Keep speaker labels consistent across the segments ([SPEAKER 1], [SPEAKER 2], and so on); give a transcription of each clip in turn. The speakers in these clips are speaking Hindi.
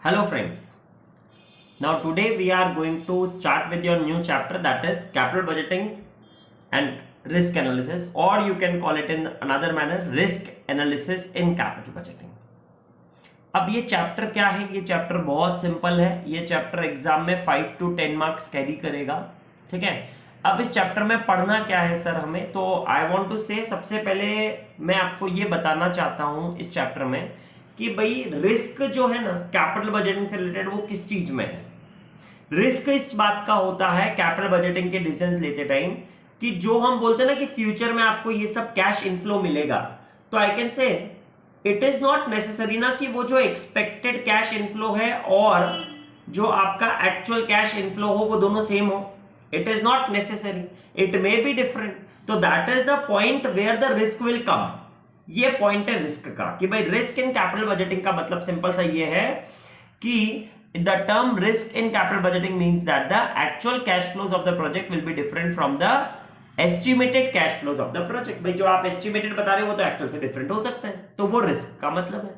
[SPEAKER 1] Hello friends. Now today we are going to start with your new chapter, that is capital budgeting and risk analysis, or you can call it in another manner risk analysis in capital budgeting. अब ये चैप्टर क्या है? ये चैप्टर बहुत सिंपल है. ये चैप्टर एग्जाम में 5 to 10 मार्क्स कैरी करेगा. ठीक है. अब इस चैप्टर में पढ़ना क्या है सर हमें? तो आई वांट टू से सबसे पहले मैं आपको ये बताना चाहता हूं इस चैप्टर में कि भाई रिस्क जो है ना कैपिटल बजटिंग से रिलेटेड वो किस चीज में है. रिस्क इस बात का होता है कैपिटल बजटिंग के डिसीजंस लेते टाइम कि जो हम बोलते हैं ना कि फ्यूचर में आपको ये सब कैश इनफ्लो मिलेगा, तो I can say it is not necessary ना कि वो जो एक्सपेक्टेड कैश इनफ्लो है और जो आपका एक्चुअल कैश इनफ्लो हो वो दोनों सेम हो. It is not necessary, it may be different. तो that is the point where the risk will come. ये पॉइंट है रिस्क का कि भाई रिस्क इन कैपिटल बजटिंग का मतलब सिंपल सा ये है कि the term risk in capital budgeting means that the actual cash flows of the project will be different from the estimated cash flows of the project. भाई जो आप एस्टिमेटेड बता रहे हो वो तो एक्चुअल से डिफरेंट हो सकते हैं, तो वो रिस्क का मतलब है.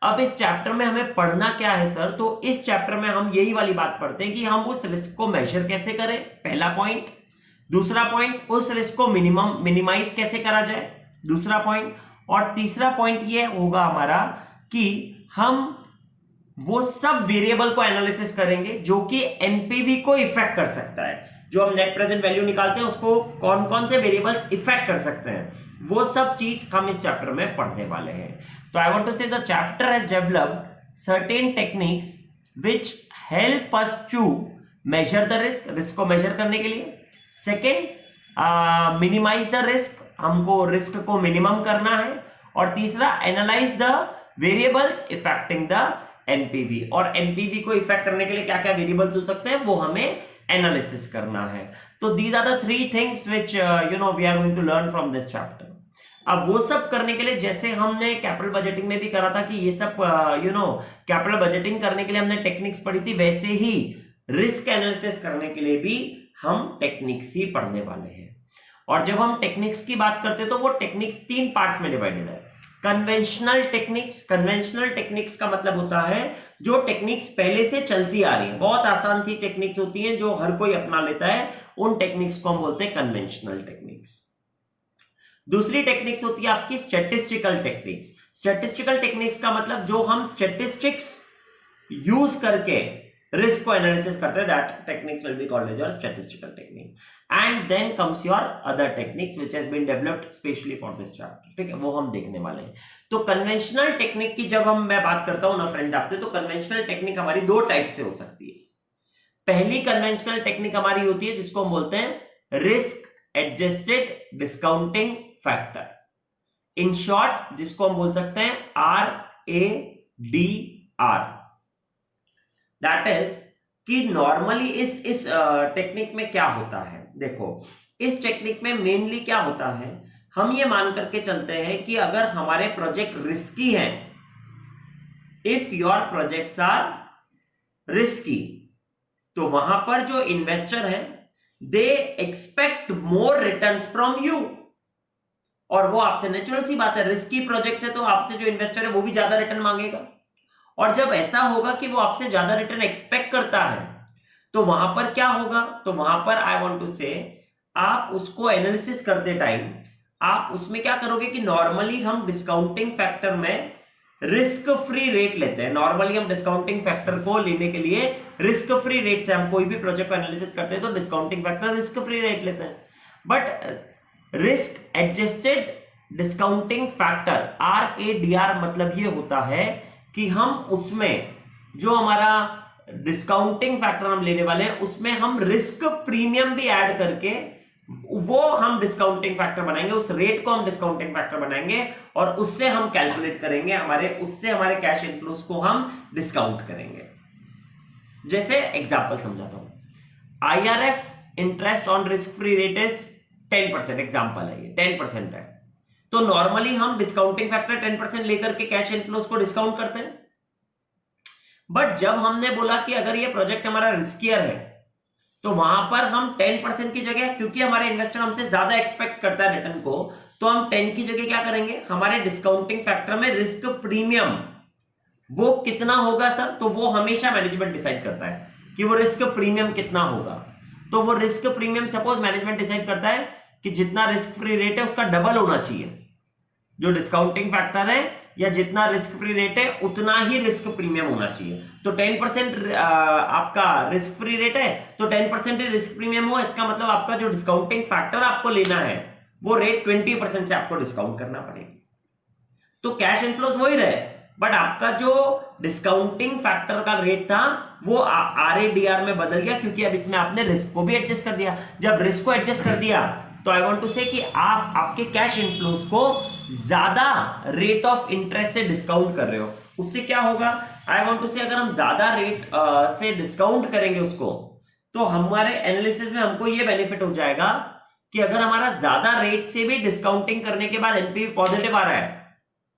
[SPEAKER 1] अब इस चैप्टर में हमें पढ़ना क्या है सर? तो इस चैप्टर में हम यही वाली बात पढ़ते हैं कि हम उस रिस्क को मेजर कैसे करें, पहला पॉइंट. दूसरा पॉइंट, उस रिस्क को मिनिमाइज कैसे करा जाए, दूसरा पॉइंट. और तीसरा पॉइंट ये होगा हमारा कि हम वो सब वेरिएबल को एनालिसिस करेंगे जो कि एनपीवी को इफेक्ट कर सकता है. जो हम नेट प्रेजेंट वैल्यू निकालते हैं उसको कौन कौन से वेरिएबल्स इफेक्ट कर सकते हैं, वो सब चीज हम इस चैप्टर में पढ़ने वाले हैं. तो I want to say the chapter has developed certain techniques which help us to measure the risk को मेजर करने के लिए. सेकेंड, मिनिमाइज द रिस्क, हमको रिस्क को मिनिमम करना है. और तीसरा, analyze the variables affecting the NPV. और एनपीवी को इफेक्ट करने के लिए क्या क्या वेरिएबल्स हो सकते हैं वो हमें एनालिसिस करना है. तो these are the 3 things which we are going to learn from this chapter. अब वो सब करने के लिए जैसे हमने कैपिटल बजटिंग में भी करा था कि ये सब कैपिटल बजटिंग करने के लिए हमने टेक्निक्स पढ़ी थी, वैसे ही रिस्क एनालिसिस करने के लिए भी हम टेक्निक्स ही पढ़ने वाले हैं. और जब हम टेक्निक्स की बात करते हैं तो वो टेक्निक्स 3 पार्ट्स में डिवाइडेड है. कन्वेंशनल टेक्निक्स का मतलब होता है जो टेक्निक्स पहले से चलती आ रही है, बहुत आसान सी टेक्निक्स होती हैं जो हर कोई अपना लेता है, उन टेक्निक्स को हम बोलते हैं कन्वेंशनल टेक्निक्स. दूसरी टेक्निक्स होती है आपकी स्टैटिस्टिकल टेक्निक्स का मतलब जो हम स्टैटिस्टिक्स यूज करके रिस्क को एनालिसिस करते हैं, that techniques will be called as your statistical techniques. And then comes your other techniques which has been developed specially for this chapter. ठीक है, वो हम देखने वाले हैं. तो कन्वेंशनल टेक्निक की जब मैं बात करता हूं ना फ्रेंड आपसे, तो कन्वेंशनल टेक्निक हमारी 2 टाइप से हो सकती है. पहली कन्वेंशनल टेक्निक हमारी होती है जिसको हम बोलते हैं risk adjusted discounting factor, in short जिसको हम बोल सकते हैं RADR. दैट इज कि नॉर्मली इस टेक्निक में क्या होता है, देखो इस टेक्निक में मेनली क्या होता है, हम ये मान करके चलते हैं कि अगर हमारे प्रोजेक्ट रिस्की हैं, if your projects are risky, तो वहां पर जो इन्वेस्टर है they expect more returns from you. और वो आपसे, नेचुरल सी बात है, रिस्की प्रोजेक्ट है तो आपसे जो इन्वेस्टर है वो भी ज्यादा रिटर्न मांगेगा. और जब ऐसा होगा कि वो आपसे ज्यादा रिटर्न एक्सपेक्ट करता है तो वहां पर क्या होगा, तो वहां पर आई वांट टू से आप उसको एनालिसिस करते टाइम आप उसमें क्या करोगे कि नॉर्मली हम डिस्काउंटिंग फैक्टर में रिस्क फ्री रेट लेते हैं. नॉर्मली हम डिस्काउंटिंग फैक्टर को लेने के लिए रिस्क फ्री रेट से, हम कोई भी प्रोजेक्ट को एनालिसिस करते हैं तो discounting factor risk free rate लेते हैं. But risk adjusted discounting factor RADR मतलब ये होता है कि हम उसमें जो हमारा डिस्काउंटिंग फैक्टर हम लेने वाले हैं उसमें हम रिस्क प्रीमियम भी ऐड करके वो हम डिस्काउंटिंग फैक्टर बनाएंगे, उस रेट को हम डिस्काउंटिंग फैक्टर बनाएंगे और उससे हम कैलकुलेट करेंगे, उससे हमारे कैश इनफ्लोस को हम डिस्काउंट करेंगे. जैसे एग्जांपल समझाता हूं, IRF interest on risk free rate is 10%. Example है ये 10% है, तो नॉर्मली हम डिस्काउंटिंग फैक्टर 10% लेकर के कैश इनफ्लोस को डिस्काउंट करते हैं. बट जब हमने बोला कि अगर ये प्रोजेक्ट हमारा रिस्कियर है तो वहां पर हम 10% की जगह, क्योंकि हमारे इन्वेस्टर हमसे ज्यादा एक्सपेक्ट करता है रिटर्न को, तो हम 10 की जगह क्या करेंगे, हमारे डिस्काउंटिंग फैक्टर में रिस्क प्रीमियम वो कितना होगा सर? तो वो हमेशा मैनेजमेंट डिसाइड करता है कि वो रिस्क प्रीमियम कितना होगा। तो वो risk premium suppose management decide करता है कि जितना रिस्क फ्री रेट है उसका डबल होना चाहिए, जो डिस्काउंटिंग फैक्टर है या जितना रिस्क फ्री रेट है उतना ही रिस्क प्रीमियम होना चाहिए। तो 10% आपका रिस्क फ्री रेट है तो 10% ही रिस्क प्रीमियम हो, इसका मतलब आपका जो डिस्काउंटिंग फैक्टर आपको लेना है वो रेट 20% से आपको डिस्काउंट करना पड़ेगा। तो कैश इनफ्लोज वही रहे, बट आपका जो डिस्काउंटिंग फैक्टर का रेट था वो आरएडीआर में बदल गया, क्योंकि अब इसमें आपने रिस्क को भी एडजस्ट कर दिया। जब रिस्क को एडजस्ट कर दिया तो आई वांट टू से कि आप आपके कैश इनफ्लोज को ज्यादा रेट ऑफ इंटरेस्ट से डिस्काउंट कर रहे हो। उससे क्या होगा, आई वांट टू से अगर हम ज्यादा रेट से डिस्काउंट करेंगे उसको, तो हमारे एनालिसिस में हमको ये बेनिफिट हो जाएगा कि अगर हमारा ज्यादा रेट से भी डिस्काउंटिंग करने के बाद एनपीवी पॉजिटिव आ रहा है,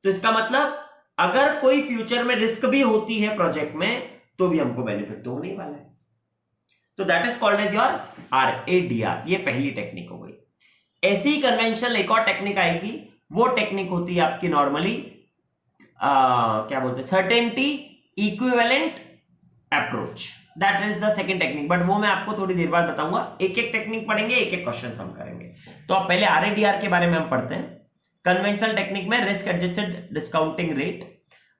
[SPEAKER 1] तो इसका मतलब अगर कोई फ्यूचर में रिस्क भी होती है प्रोजेक्ट में तो भी हमको बेनिफिट तो होने वाला है। तो that is called as your RADR. ये पहली टेक्निक हो गई। ऐसी कन्वेंशनल एक और टेक्निक आएगी, वो टेक्निक होती है आपकी नॉर्मली क्या बोलते हैं, certainty equivalent approach. That is the second technique, but वो मैं आपको थोड़ी देर बाद बताऊंगा। एक एक टेक्निक पढ़ेंगे, एक एक क्वेश्चन हम करेंगे। तो आप पहले आरएडीआर के बारे में हम पढ़ते हैं। कन्वेंशनल टेक्निक में risk adjusted discounting rate.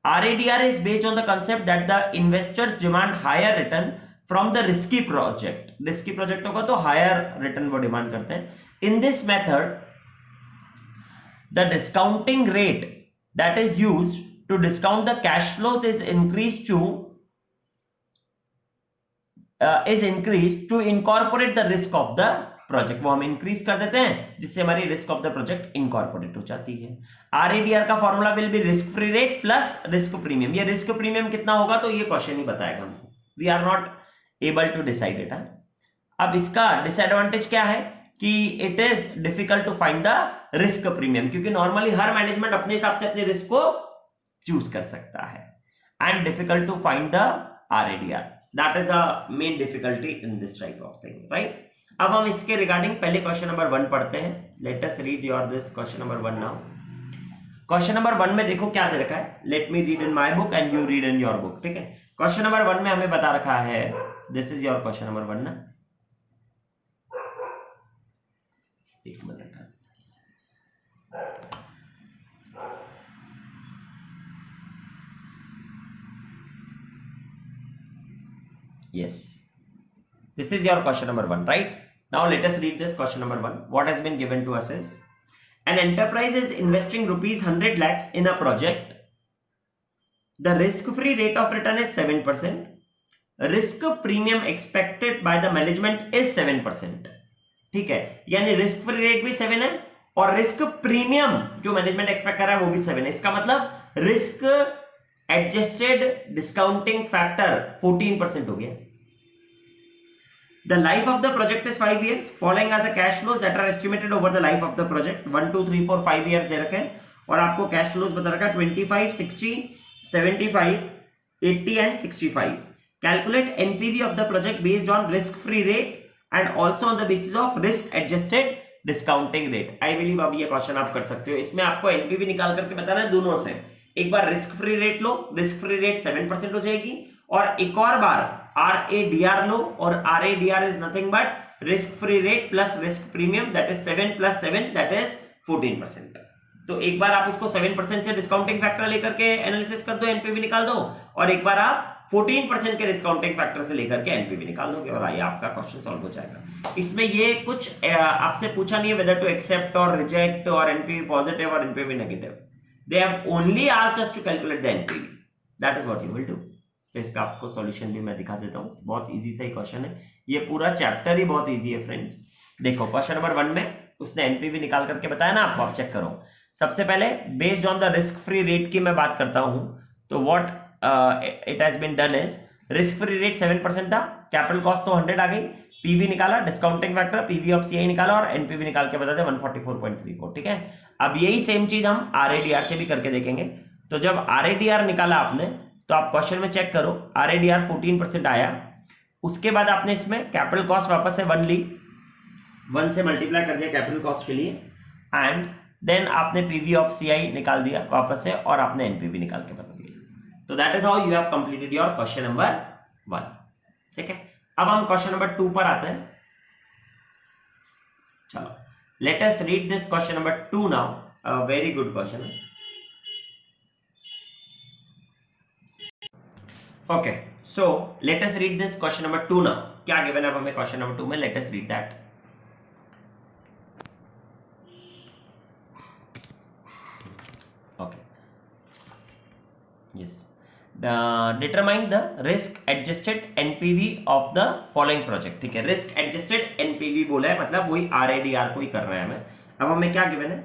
[SPEAKER 1] RADR is based on the concept that the investors demand higher return from the risky project. Risky project होगा तो higher return वो demand करते हैं. In this method, the discounting rate that is used to discount the cash flows is increased to incorporate the risk of the project. वो हम इंक्रीज कर देते हैं जिससे हमारी risk of the project incorporate हो जाती है। आरएडीआर का formula will be risk free rate plus risk premium. ये रिस्क प्रीमियम कितना होगा तो ये क्वेश्चन ही बताएगा हमको, we are not able to decide it. अब इसका डिसएडवांटेज क्या है कि it is difficult to find the risk premium, क्योंकि नॉर्मली हर मैनेजमेंट अपने हिसाब से अपने रिस्क को चूज कर सकता है, and difficult to find the RADR. That is the main difficulty in this type of thing, right. अब हम इसके रिगार्डिंग पहले क्वेश्चन नंबर 1 पढ़ते हैं। Late us read your this question number 1 now. Question number 1 में देखो क्या दे रखा है। Let me read in my book and you read in your book, ठीक है। क्वेश्चन नंबर 1 में हमें बता रखा है, this is your question number 1 ना। एक minute, yes, this is your question number 1, right? Now let us read this question number 1. What has been given to us is, an enterprise is investing rupees 100 lakhs in a project. The risk-free rate of return is 7%. Risk premium expected by the management is 7%. ठीक है, यानी रिस्क फ्री रेट भी 7 है और रिस्क प्रीमियम जो मैनेजमेंट एक्सपेक्ट कर रहा है वो भी 7 है। इसका मतलब रिस्क एडजस्टेड डिस्काउंटिंग फैक्टर 14% हो गया। The life of the project is 5 years. Following are the cash flows that are estimated over the life of the project. 1, 2, 3, 4, 5 years दे रखे हैं और आपको कैश फ्लोज बता रखा है 25, 60, 75, 80 and 65. Calculate NPV of the project based on risk-free rate and also on the basis of risk-adjusted discounting rate. I believe अब ये क्वेश्चन आप कर सकते हो। इसमें आपको NPV निकाल करके बताना है दोनों से। एक बार रिस्क फ्री रेट लो, रिस्क फ्री रेट 7% हो जाएगी, और एक और बार RADR लो, और RADR is nothing but risk free rate plus risk premium, that is 7 plus 7, that is 14%. तो एक बार आप इसको 7% से डिस्काउंटिंग फैक्टर लेकर के एनालिसिस कर दो, एनपीवी निकाल दो, और एक बार आप 14% के डिस्काउंटिंग फैक्टर से लेकर के एनपीवी निकाल दोगे और आइए आपका क्वेश्चन सॉल्व हो जाएगा। इसमें ये कुछ आपसे पूछा नहीं है वेदर टू एक्सेप्ट और रिजेक्ट और एनपीवी पॉजिटिव और NPV negative. They have only asked us to calculate the NPV, that is what you will do. तो इसका आपको सॉल्यूशन भी मैं दिखा देता हूँ, बहुत इजी सा ही क्वेश्चन है, ये पूरा चैप्टर ही बहुत इजी है फ्रेंड्स। देखो क्वेश्चन नंबर 1 में उसने एनपीवी निकाल करके बताया ना आपको, आप चेक करो। सबसे पहले based on the risk free rate की मैं बात करता हूं, तो what it has been done is, risk free rate 7% था, कैपिटल कॉस्ट तो 100 आ गई, पीवी निकाला, discounting factor PV of CI निकाला और एनपीवी निकाल के बताते 144.34, ठीक है। अब यही सेम चीज हम आरएडीआर से भी करके देखेंगे। तो जब आरएडीआर निकाला आपने तो आप क्वेश्चन में चेक करो, आरएडीआर 14% आया, उसके बाद आपने इसमें कैपिटल कॉस्ट वापस से 1 ली, 1 से मल्टीप्लाई कर दिया कैपिटल कॉस्ट के लिए, एंड देन आपने पीवी ऑफ सीआई निकाल दिया वापस से और आपने एनपीवी निकाल के बता दिया। तो that is how you have completed your question number 1. ठीक है, अब हम क्वेश्चन नंबर 2 पर आते हैं. चलो, let us read this question number 2 now. A very good question. Okay, so let us read this question number 2 now. क्या गिवन है हमें क्वेश्चन नंबर 2 में? Late us read that. Yes. Determine the risk adjusted NPV of the following project. ठीक है, risk adjusted NPV बोला है, मतलब वही RADR को ही कर रहे हैं हमें. अब हमें क्या गिवन है?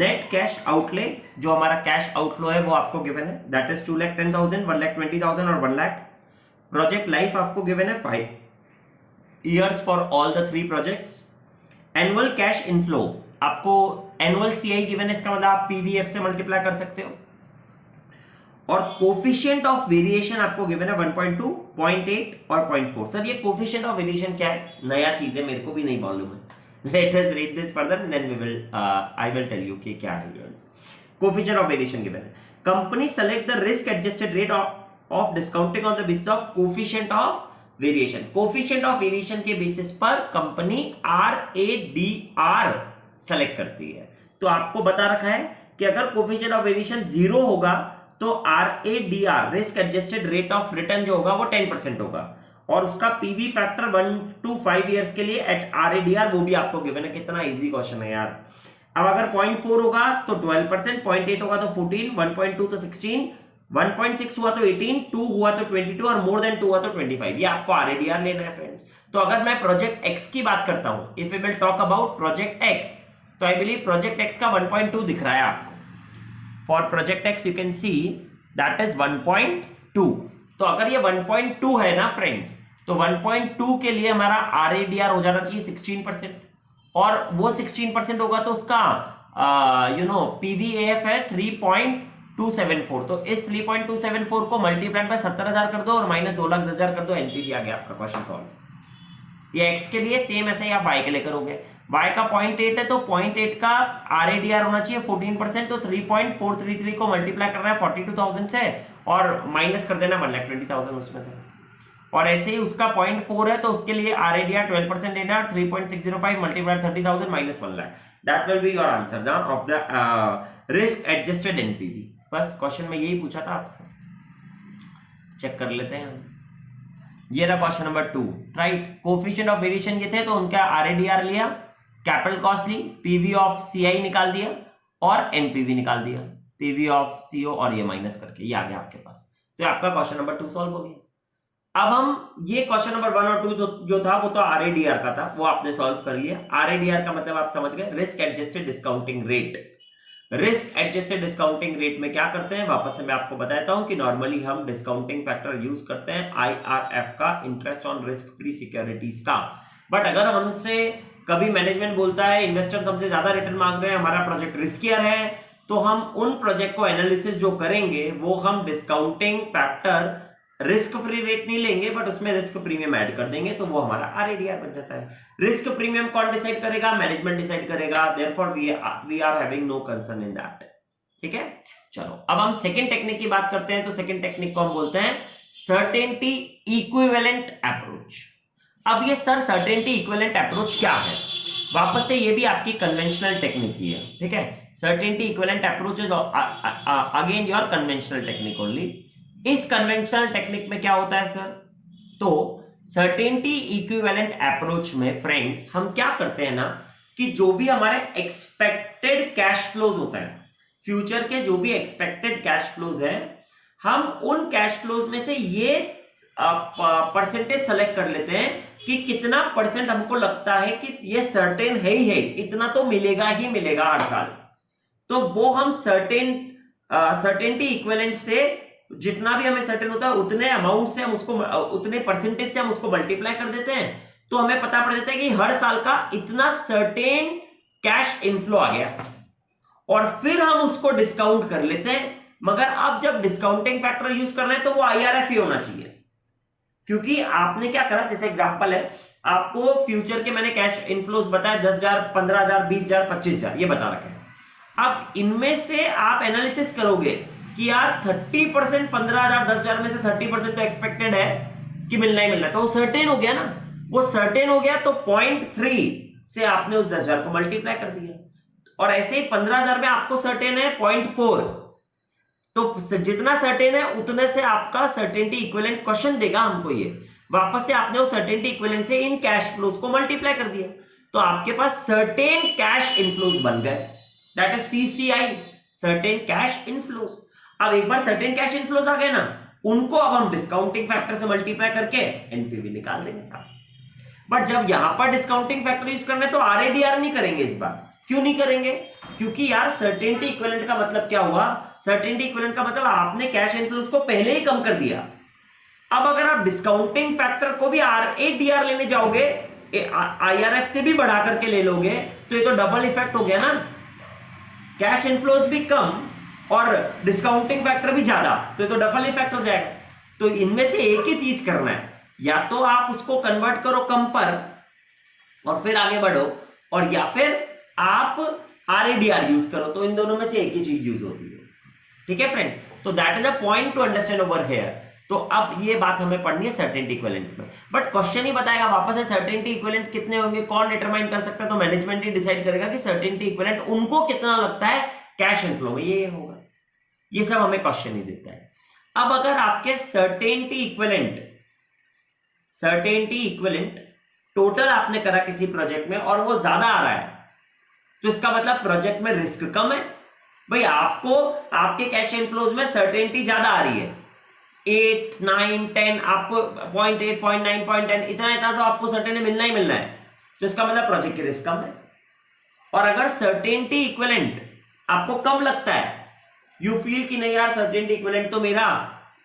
[SPEAKER 1] नेट कैश आउटले, जो हमारा कैश आउटफ्लो है वो आपको गिवन है, दैट इज 2,10,000, 1,20,000 और 1 लाख. प्रोजेक्ट लाइफ आपको गिवन है 5 years for all the 3 projects. Annual cash inflow आपको एनुअल CI गिवन है, इसका मतलब आप PVF से मल्टीप्लाई कर सकते हो. और कोफिशिएंट ऑफ वेरिएशन आपको गिवन है 1.2, 0.8 और 0.4. सर ये कोफिशिएंट ऑफ वेरिएशन क्या है? नया चीज है, मेरे को भी नहीं मालूम है. Let us read this further and then we will I will tell you कि क्या है ये. कोफिशिएंट ऑफ वेरिएशन गिवन है. Company select the risk adjusted rate of discounting on the basis of coefficient of variation. Coefficient of variation के बेसिस पर कंपनी RADR सेलेक्ट करती है. तो आपको बता रखा है कि अगर कोफिशिएंट ऑफ वेरिएशन 0 होगा तो RADR risk adjusted rate of return जो होगा वो 10% होगा, और उसका PV फैक्टर 1 to 5 इयर्स के लिए एट RADR वो भी आपको गिवन है. कितना इजी क्वेश्चन है यार. अब अगर 0.4 होगा तो 12%, 0.8 होगा तो 14, 1.2 तो 16, 1.6 हुआ तो 18, 2 हुआ तो 22 और मोर देन 2 हुआ तो 25. ये आपको RADR लेना है फ्रेंड्स. तो अगर मैं प्रोजेक्ट X की बात करता हूं, if we will talk about project X, तो आई बिलीव प्रोजेक्ट X का 1.2 दिख रहा है आपको. For project X you can see that is 1.2. तो अगर ये 1.2 है ना फ्रेंड्स, तो 1.2 के लिए हमारा RADR हो जाना चाहिए 16%, और वो 16% होगा तो उसका PVAF है 3.274. तो इस 3.274 को मल्टीप्लाई बाय 70,000 कर दो और माइनस 2,10,000 कर दो, NPV आ गया आपका क्वेश्चन सॉल्व. ये X के लिए सेम ऐसे ही आप Y के लिए करोगे. Y का 0.8 है तो 0.8 का RADR होना चाहिए 14%, तो 3.433 को मल्टीप्लाई करना है 42,000 से और माइनस कर देना 1,20,000 उसमें से. और ऐसे ही उसका 0.4 है तो उसके लिए RADR 12% लेना है, 3.605 multiply 30,000 minus 1 lakh. That will be your answer of the risk adjusted NPV. बस क्वेश्चन में यही पूछा था आपसे. चेक कर लेते हैं हम. ये रहा question number 2, right. Coefficient of variation ये थे तो उनका RADR लिया, कैपिटल कॉस्ट ली, PV ऑफ CI निकाल दिया और NPV निकाल दिया, PV ऑफ CO और ये माइनस करके ये आ गया आपके पास. तो आपका क्वेश्चन नंबर 2 सॉल्व हो गया. अब हम ये क्वेश्चन नंबर 1 और 2 जो था वो तो RADR का था, वो आपने सॉल्व कर लिया. RADR का मतलब आप समझ गए, risk adjusted discounting rate. Risk adjusted discounting rate में क्या करते हैं, वापस से मैं आपको बताता हूं कि नॉर्मली हम डिस्काउंटिंग फैक्टर यूज करते हैं IRF का, interest on risk free securities का. बट अगर हमसे कभी मैनेजमेंट बोलता है इन्वेस्टर्स हमसे ज्यादा रिटर्न मांग रहे हैं, हमारा प्रोजेक्ट रिस्कियर है, तो हम उन प्रोजेक्ट को एनालिसिस जो करेंगे वो हम discounting factor risk free rate नहीं लेंगे, बट उसमें रिस्क प्रीमियम ऐड कर देंगे, तो वो हमारा RADR बन जाता है. रिस्क प्रीमियम कौन डिसाइड करेगा? मैनेजमेंट डिसाइड करेगा. Therefore we are having no concern in that. ठीक है, चलो अब हम सेकंड टेक्निक की बात करते हैं. तो सेकंड टेक्निक को हम बोलते हैं सर्टेनिटी इक्विवेलेंट अप्रोच. अब ये सर सर्टेनिटी इक्विवेलेंट अप्रोच क्या है? वापस से ये भी आपकी कन्वेंशनल टेक्निक ही है. ठीक है, certainty equivalent approach is again your conventional technique only. इस कन्वेंशनल टेक्निक में क्या होता है सर? तो सर्टेनिटी इक्विवेलेंट अप्रोच में फ्रेंड्स हम क्या करते हैं ना कि जो भी हमारे एक्सपेक्टेड कैश फ्लोज होता है, फ्यूचर के जो भी एक्सपेक्टेड कैश फ्लोज है, हम उन कैश फ्लोज में से ये परसेंटेज सेलेक्ट कर लेते हैं कि कितना परसेंट हमको लगता है कि ये सर्टेन है ही है, इतना तो मिलेगा ही मिलेगा हर साल. तो वो हम सर्टेनिटी इक्विवेलेंट से जितना भी हमें सर्टेन होता है उतने अमाउंट से हम उसको, उतने परसेंटेज से हम उसको मल्टीप्लाई कर देते हैं, तो हमें पता पड़ जाता है कि हर साल का इतना सर्टेन कैश इनफ्लो आ गया, और फिर हम उसको डिस्काउंट कर लेते हैं. मगर अब जब डिस्काउंटिंग फैक्टर यूज कर रहे हैं तो वो IRF ही होना चाहिए, क्योंकि आपने क्या करा, जैसे एग्जांपल है आपको फ्यूचर के मैंने कैश इनफ्लोज बताया 10,000, 15,000, 20,000, 25,000 ये बता रखे हैं. अब इनमें से आप एनालिसिस करोगे कि यार 30%, 15,000 10,000 में से 30% तो एक्सपेक्टेड है कि मिलना ही मिलना है, तो वो सर्टेन हो गया ना, वो सर्टेन हो गया, तो 0.3 से आपने उस 10,000 को मल्टीप्लाई कर दिया। और ऐसे ही 15,000 में आपको सर्टेन है 0.4, तो जितना सर्टेन है उतने से आपका सर्टेनिटी इक्विवेलेंट क्वेश्चन देगा हमको, ये वापस से आपने वो सर्टेनिटी इक्विवेलेंट से इन कैश फ्लोज को मल्टीप्लाई कर दिया, तो आपके पास सर्टेन कैश इनफ्लोज बन गए, that is CCI, certain cash inflows. अब एक बार सर्टेन कैश इनफ्लोज आ गए ना, उनको अब हम डिस्काउंटिंग फैक्टर से मल्टीप्लाई करके एनपीवी निकाल देंगे साहब। बट जब यहां पर डिस्काउंटिंग फैक्टर यूज करना है तो आरएडीआर नहीं करेंगे इस बार। क्यों नहीं करेंगे? क्योंकि यार सर्टेनिटी इक्विवेलेंट का मतलब क्या हुआ, सर्टेनिटी इक्विवेलेंट का मतलब आपने कैश इनफ्लोज को पहले ही कम कर दिया। अब अगर आप डिस्काउंटिंग फैक्टर को भी आरएडीआर लेने जाओगे, आईआरएफ से भी बढ़ा करके ले लोगे, तो ये तो डबल इफेक्ट हो गया ना, कैश इनफ्लोज भी कम और डिस्काउंटिंग फैक्टर भी ज्यादा, तो ये तो डबल इफेक्ट हो जाएगा। तो इनमें से एक ही चीज करना है, या तो आप उसको कन्वर्ट करो कम पर और फिर आगे बढ़ो, और या फिर आप आरएडीआर यूज करो, तो इन दोनों में से एक ही चीज यूज होती है। ठीक है फ्रेंड्स, तो that is a point two understand over here. तो अब ये बात हमें पढ़नी है सर्टेनिटी इक्विवेलेंट में, बट क्वेश्चन ही बताएगा वापस से सर्टेनिटी इक्विवेलेंट कितने होंगे, कौन डिटरमाइन कर सकता है, तो मैनेजमेंट ही डिसाइड करेगा कि सर्टेनिटी इक्विवेलेंट उनको कितना लगता है कैश इनफ्लो में, ये होगा। ये सब हमें क्वेश्चन ही देता है। अब अगर आपके सर्टेनिटी इक्विवेलेंट टोटल आपने करा किसी प्रोजेक्ट में और वो ज्यादा आ रहा है, तो इसका मतलब प्रोजेक्ट में रिस्क कम है। भाई आपको आपके कैश इनफ्लोज में सर्टेनिटी ज्यादा आ रही है, 8, 9, 10, आपको 0.8, 0.9, 0.10 इतना तो आपको सर्टेनिटी मिलना ही मिलना है, तो इसका मतलब प्रोजेक्ट की रिस्क कम है। और अगर सर्टेनिटी इक्विवेलेंट आपको कम लगता है, यू फील कि नहीं यार सर्टेनिटी इक्विवेलेंट तो मेरा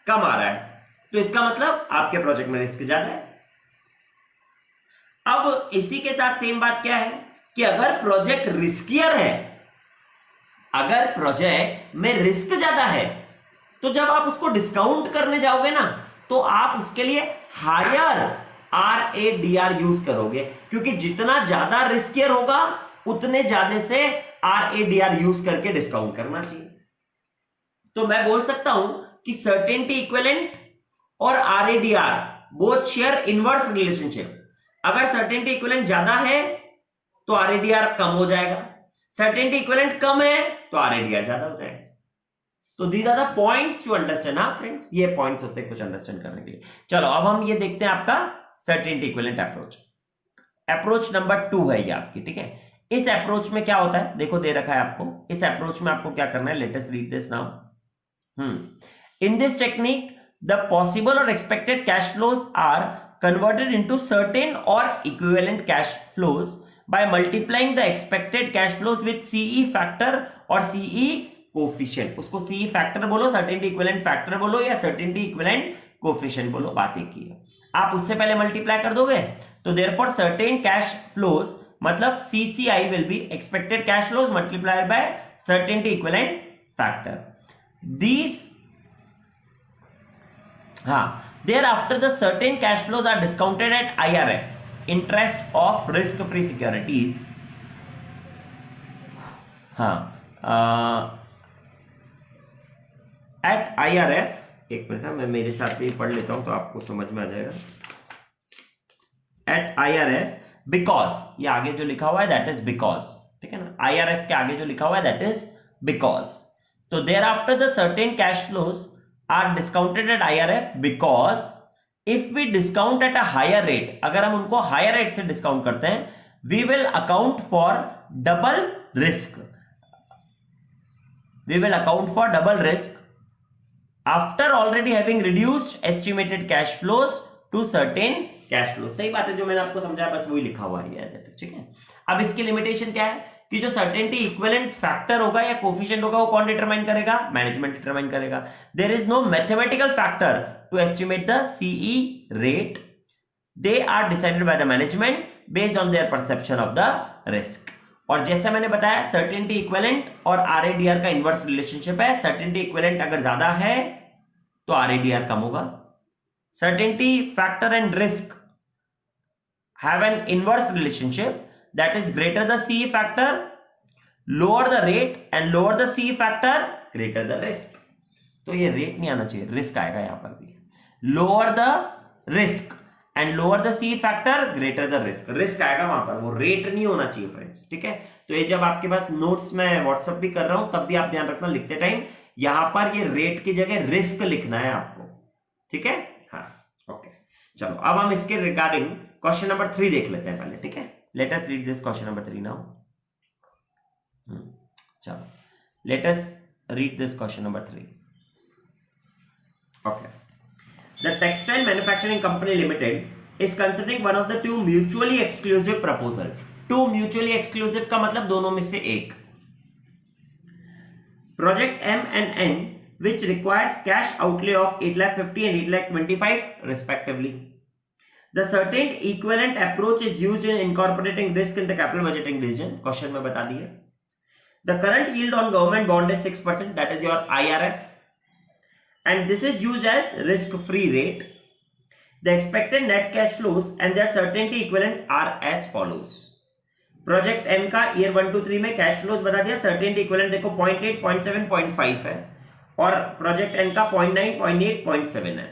[SPEAKER 1] कम आ रहा है, तो इसका मतलब आपके प्रोजेक्ट में रिस्क ज्यादा है। अब इसी के साथ सेम बात क्या है कि अगर प्रोजेक्ट रिस्कियर है, अगर प्रोजेक्ट में रिस्क ज्यादा है, तो जब आप उसको डिस्काउंट करने जाओगे ना, तो आप उसके लिए हायर आरएडीआर यूज करोगे, क्योंकि जितना ज्यादा रिस्कियर होगा उतने ज्यादा से आरएडीआर यूज करके डिस्काउंट करना चाहिए। तो मैं बोल सकता हूं कि सर्टेनिटी इक्विवेलेंट और आरएडीआर बोथ शेयर इनवर्स रिलेशनशिप। अगर सर्टेनिटी इक्विवेलेंट ज्यादा है तो आरएडीआर कम हो जाएगा, सर्टेनिटी इक्विवेलेंट कम है तो आरएडीआर ज्यादा हो जाएगा। तो these are the points to understand. हाँ फ्रेंड्स, ये पॉइंट्स होते हैं कुछ अंडरस्टैंड करने के लिए। चलो अब हम ये देखते हैं आपका certainty equivalent approach. Approach number 2 है ये आपकी, ठीक है। इस अप्रोच में क्या होता है, देखो दे रखा है आपको, इस अप्रोच में आपको क्या करना है, let us read this now. In this technique the possible और expected cash flows are converted into certain or equivalent cash flows by multiplying the expected cash flows with CE factor और CE coefficient। उसको CE factor बोलो, certainty equivalent factor बोलो, या certainty equivalent coefficient बोलो, बात एक ही है। आप उससे पहले मल्टीप्लाई कर दोगे, तो therefore certain cash flows मतलब CCI will be expected cash flows multiplied by certainty equivalent factor। These thereafter the certain cash flows are discounted at IRF, interest of risk free securities। at IRF, एक मिनट मैं मेरे साथ भी पढ़ लेता हूं तो आपको समझ में आ जाएगा। at IRF because, ये आगे जो लिखा हुआ है that is because, ठीक है ना, IRF के आगे जो लिखा हुआ है that is because। तो thereafter the certain cash flows are discounted at IRF because if we discount at a higher rate, अगर हम उनको higher rate से discount करते हैं, we will account for double risk, we will account for double risk after already having reduced estimated cash flows to certain cash flows। सही बात है, जो मैंने आपको समझाया बस वही लिखा हुआ है, ठीक है। अब इसकी लिमिटेशन क्या है कि जो सर्टेनिटी इक्विवेलेंट फैक्टर होगा या कोफिशिएंट होगा वो कौन डिटरमाइन करेगा, मैनेजमेंट डिटरमाइन करेगा। There is no mathematical factor to estimate the CE rate, they are decided by the management based on their perception of the risk. और जैसे मैंने बताया सर्टेनिटी इक्विवेलेंट और आरएडीआर का इनवर्स रिलेशनशिप है। सर्टेनिटी इक्विवेलेंट अगर ज्यादा है तो आरएडीआर कम होगा। Certainty factor and risk have an inverse relationship, that is greater the CE factor, lower the rate, and lower the CE factor, greater the risk। तो ये रेट नहीं आना चाहिए, रिस्क आएगा यहां पर भी। Lower the risk and lower the C factor greater the risk, risk आएगा वहां पर, वो रेट नहीं होना चाहिए फ्रेंड्स, ठीक है। तो ये जब आपके पास नोट्स में व्हाट्सएप भी कर रहा हूं तब भी आप ध्यान रखना लिखते टाइम यहां पर ये रेट की जगह रिस्क लिखना है आपको, ठीक है। हाँ ओके, चलो अब हम इसके रिगार्डिंग क्वेश्चन नंबर 3 देख लेते हैं पहले, ठीक है। Let us read this question number 3 now. चलो let us read this question number 3। Okay, the textile manufacturing company limited is considering one of the two mutually exclusive proposal। two mutually exclusive का मतलब दोनों में से एक, project M and N which requires cash outlay of 8,50,000 and 8,25,000 respectively। the certain equivalent approach is used in incorporating risk in the capital budgeting decision। Question में बता दिया। the current yield on government bond is 6%, that is your IRF, and this is used as risk free rate। the expected net cash flows and their certainty equivalent are as follows। Project M का ईयर 1 2 3 में कैश फ्लोज बता दिया, सर्टेनिटी इक्विवेलेंट देखो 0.8 0.7 0.5 है, और प्रोजेक्ट एन का 0.9 0.8 0.7 है।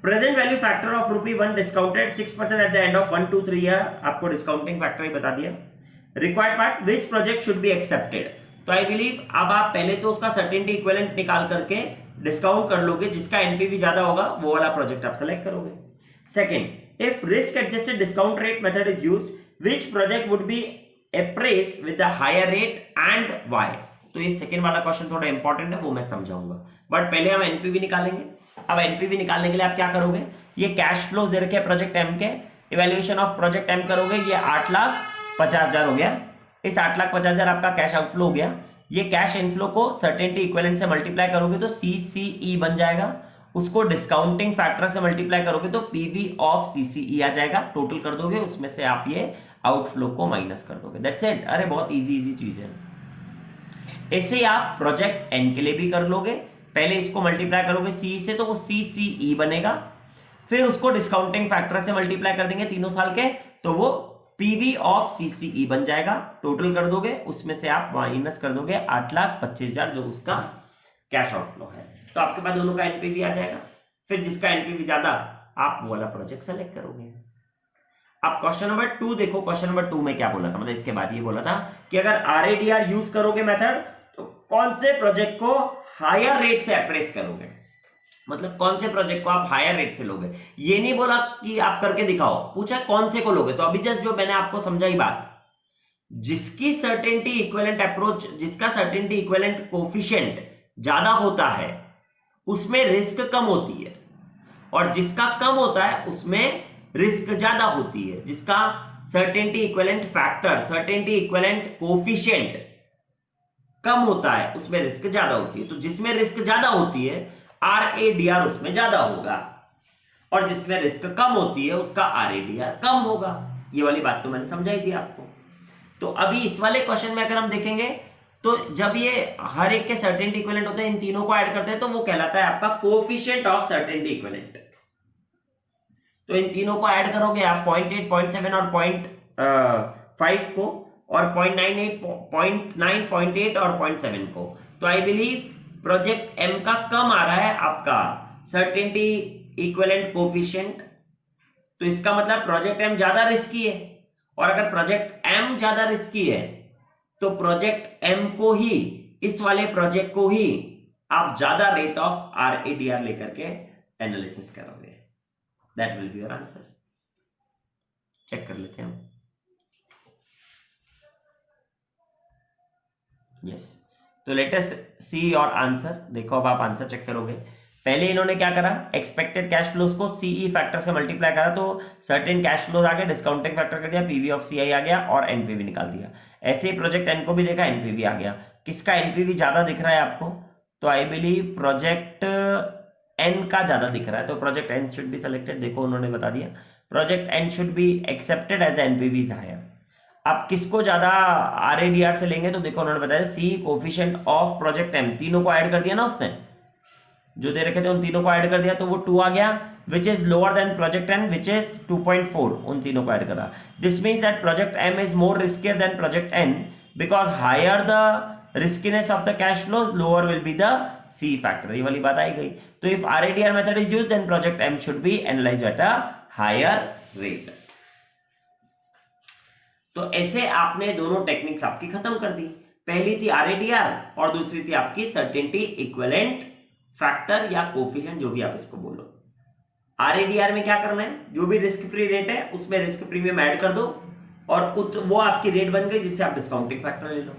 [SPEAKER 1] Present value factor of ₹1 discounted 6% at the end of 1 2 3 year, आपको डिस्काउंटिंग फैक्टर ही बता दिया। Required part which project should be accepted, तो आई बिलीव अब आप पहले तो उसका सर्टेनिटी इक्विवेलेंट निकाल करके डिस्काउंट कर लोगे, जिसका एनपीवी ज्यादा होगा वो वाला प्रोजेक्ट आप सेलेक्ट करोगे। Second, if risk adjusted discount rate method is used which project would be appraised with the higher rate and why। तो ये सेकंड वाला क्वेश्चन थोड़ा इंपॉर्टेंट है, वो मैं समझाऊंगा, बट पहले हम एनपीवी निकालेंगे। अब एनपीवी निकालने के लिए आप क्या करोगे, ये कैश फ्लोज दे रखे हैं प्रोजेक्ट एम के, इवैल्यूएशन ऑफ प्रोजेक्ट एम करोगे, ये 8,50,000 हो गया, इस 8,50,000 आपका कैश आउटफ्लो हो गया। ये कैश इनफ्लो को सर्टेनिटी इक्विवेलेंट से मल्टीप्लाई करोगे तो सीसीई बन जाएगा, उसको डिस्काउंटिंग फैक्टर से मल्टीप्लाई करोगे तो पीवी ऑफ सीसीई आ जाएगा, टोटल कर दोगे, उसमें से आप ये आउटफ्लो को माइनस कर दोगे, दैट्स इट। अरे बहुत इजी चीज है। ऐसे ही आप प्रोजेक्ट एन के लिए भी कर लोगे, पहले इसको मल्टीप्लाई करोगे सी से तो वो सीसीई बनेगा, फिर उसको डिस्काउंटिंग फैक्टर से मल्टीप्लाई कर देंगे 3 साल के तो वो पीवी ऑफ सीसीई बन जाएगा, टोटल कर दोगे, उसमें से आप माइनस कर दोगे 8,25,000 जो उसका कैश आउटफ्लो है, तो आपके पास दोनों का एनपीवी आ जाएगा। फिर जिसका एनपीवी ज्यादा आप वो वाला प्रोजेक्ट सेलेक्ट करोगे। अब क्वेश्चन नंबर 2 देखो, क्वेश्चन नंबर 2 में क्या बोला था, मतलब इसके बाद ये बोला था कि अगर आरएडीआर यूज करोगे मेथड तो कौन से प्रोजेक्ट को हायर रेट से अप्रेस करोगे, मतलब कौन से प्रोजेक्ट को आप हायर रेट से लोगे। ये नहीं बोला कि आप करके दिखाओ, पूछा कौन से को लोगे। तो अभी जस्ट जो मैंने आपको समझाई बात, जिसकी सर्टेनिटी इक्विवेलेंट अप्रोच, जिसका सर्टेनिटी इक्विवेलेंट कोफिशिएंट ज्यादा होता है उसमें रिस्क कम होती है, और जिसका कम होता है उसमें रिस्क ज्यादा होती है। जिसका certainty equivalent factor, certainty equivalent coefficient कम होता है उसमें रिस्क ज्यादा होती है। तो जिसमें रिस्क ज्यादा होती है आरएडीआर उसमें ज्यादा होगा, और जिसमें रिस्क कम होती है उसका आरएडीआर कम होगा। ये वाली बात तो मैंने समझाई थी आपको। तो अभी इस वाले क्वेश्चन में अगर हम देखेंगे तो जब ये हर एक के सर्टेनिटी इक्विवेलेंट होते हैं, इन तीनों को ऐड करते हैं तो वो कहलाता है आपका कोफिशिएंट ऑफ सर्टेनिटी इक्विवेलेंट। तो इन तीनों को ऐड करोगे आप 0.8 0.7 और 0.5 को, और 0.98 0.9 0.8 और 0.7 को। तो आई बिलीव प्रोजेक्ट एम का कम आ रहा है आपका सर्टेनिटी इक्विवेलेंट कोफिशिएंट, तो इसका मतलब प्रोजेक्ट एम ज्यादा रिस्की है, और अगर प्रोजेक्ट एम ज्यादा रिस्की है तो प्रोजेक्ट एम को ही, इस वाले प्रोजेक्ट को ही आप ज्यादा रेट ऑफ आरएडीआर लेकर के एनालिसिस करोगे। That will be your answer. Check कर लेते हैं हम। यस, तो let us see your answer. देखो अब आप आंसर चेक करोगे। पहले इन्होंने क्या करा, एक्सपेक्टेड कैश फ्लोज को सीई फैक्टर से मल्टीप्लाई करा तो सर्टेन कैश फ्लोज आ गया, डिस्काउंटिंग फैक्टर कर दिया, पीवी ऑफ सीआई आ गया और एनपीवी निकाल दिया। ऐसे ही प्रोजेक्ट एन को भी देखा, एनपीवी आ गया। किसका एनपीवी ज्यादा दिख रहा है आपको, तो आई बिलीव प्रोजेक्ट एन का ज्यादा दिख रहा है, तो project N should be selected. देखो उन्होंने बता दिया project N should be accepted as NPV is higher. अब किसको ज्यादा आरएडीआर से लेंगे, तो देखो उन्होंने बताया सी कोफिशिएंट ऑफ प्रोजेक्ट एम, तीनों को ऐड कर दिया ना उसने, जो दे रखे थे उन तीनों को ऐड कर दिया तो वो 2 आ गया, which is lower than project N which is 2.4, उन तीनों को ऐड करा। This means that project M is more riskier than project N because higher the riskiness of the cash flows, lower will be the C factor. ये वाली बात आई गई. तो if RADR method is used, then project M should be analyzed at a higher rate. तो ऐसे आपने दोनों टेक्निक्स आपकी खत्म कर दी. पहली थी RADR और दूसरी थी आपकी सर्टेनिटी इक्विवेलेंट फैक्टर या कोफिशिएंट, जो भी आप इसको बोलो. RADR में क्या करना है, जो भी रिस्क फ्री रेट है उसमें रिस्क प्रीमियम ऐड कर दो और वो आपकी रेट बन गई जिससे आप डिस्काउंटिंग फैक्टर ले लो.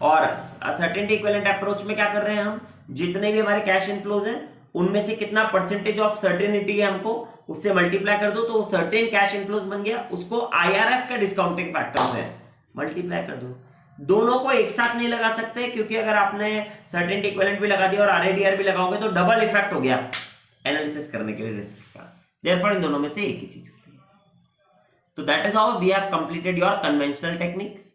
[SPEAKER 1] और सर्टेनिटी इक्विवेलेंट अप्रोच में क्या कर रहे हैं हम, जितने भी हमारे कैश इनफ्लोज हैं उनमें से कितना परसेंटेज ऑफ सर्टेनिटी है हमको उससे मल्टीप्लाई कर दो, तो वो सर्टेन कैश इनफ्लोज बन गया, उसको IRF का डिस्काउंटिंग फैक्टर से मल्टीप्लाई कर दो. दोनों को एक साथ नहीं लगा सकते क्योंकि अगर आपने सर्टेनिटी इक्विवेलेंट भी लगा दिया और RADR भी लगाओगे तो डबल इफेक्ट हो गया एनालिसिस करने के लिए रिस्क का. देयरफॉर इन दोनों में से एक ही चीज होती है. तो that is how we have completed your conventional techniques.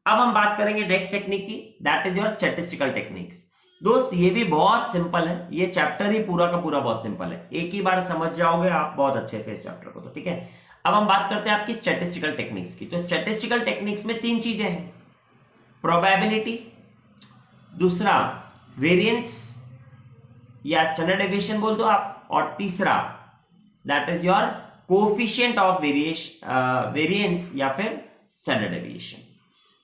[SPEAKER 1] अब हम बात करेंगे नेक्स्ट टेक्निक की, that is your statistical techniques. दोस्त ये भी बहुत सिंपल है, ये चैप्टर ही पूरा का पूरा बहुत सिंपल है, एक ही बार समझ जाओगे आप बहुत अच्छे से इस चैप्टर को. तो ठीक है, अब हम बात करते हैं आपकी स्टैटिस्टिकल टेक्निक्स की. तो स्टैटिस्टिकल टेक्निक्स में तीन चीजें हैं, प्रोबेबिलिटी, दूसरा वेरिएंस या स्टैंडर्ड डेविएशन बोल दो आप, और तीसरा that is your coefficient of variance या फिर स्टैंडर्ड डेविएशन.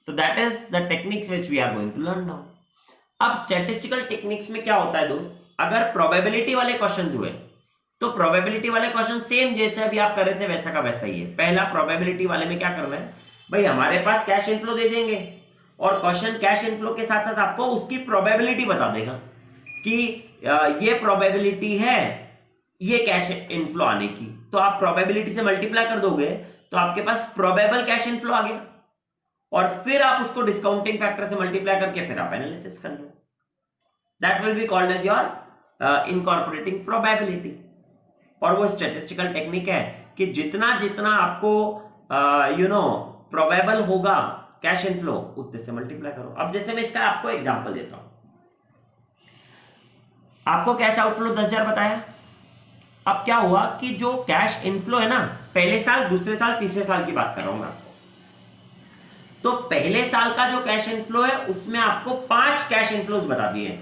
[SPEAKER 1] तो that is the techniques which we are going to learn now. अब स्टैटिस्टिकल टेक्निक्स में क्या होता है दोस्त, अगर प्रोबेबिलिटी वाले क्वेश्चंस हुए तो प्रोबेबिलिटी वाले क्वेश्चन सेम जैसे अभी आप कर रहे थे वैसा का वैसा ही है. पहला प्रोबेबिलिटी वाले में क्या करना है भाई, हमारे पास कैश इनफ्लो दे देंगे और क्वेश्चन कैश इनफ्लो के साथ साथ आपको उसकी प्रोबेबिलिटी बता देगा कि ये प्रोबेबिलिटी है ये कैश इनफ्लो आने की. तो आप प्रोबेबिलिटी से मल्टीप्लाई कर दोगे तो आपके पास प्रोबेबल कैश इनफ्लो आ गया और फिर आप उसको डिस्काउंटिंग फैक्टर से मल्टीप्लाई करके फिर आप एनालिसिस कर लो. That will be called as your incorporating probability. और वो स्टैटिस्टिकल टेक्निक है कि जितना जितना आपको प्रोबेबल होगा कैश इनफ्लो उतने से मल्टीप्लाई करो. अब जैसे मैं इसका आपको एग्जांपल देता हूं, आपको कैश आउटफ्लो 10,000 बताया. अब क्या हुआ कि जो कैश इनफ्लो है ना, पहले साल, दूसरे साल, तीसरे साल की बात कर रहा हूं मैं आपको. तो पहले साल का जो कैश इनफ्लो है उसमें आपको 5 कैश इनफ्लोज बता दिए,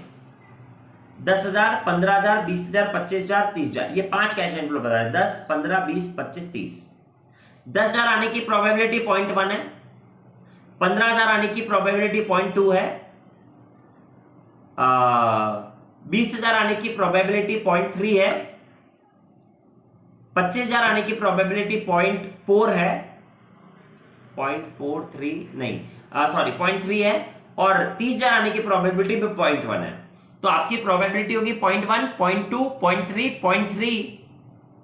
[SPEAKER 1] 10,000, 15,000, 20,000, 25,000, 30,000. ये 5 कैश इनफ्लो बताया, 10, 15, 20, 25, 30. 10,000 आने की प्रोबेबिलिटी 0.1 है, 15,000 आने की प्रोबेबिलिटी 0.2 है, 20,000 आने की प्रोबेबिलिटी 0.3 है, 25,000 आने की प्रोबेबिलिटी 0.4 है, 0.43 नहीं, सॉरी 0.3 है, और 30,000 आने की प्रोबेबिलिटी भी 0.1 है. तो आपकी प्रोबेबिलिटी होगी 0.1, 0.2, 0.3, 0.3,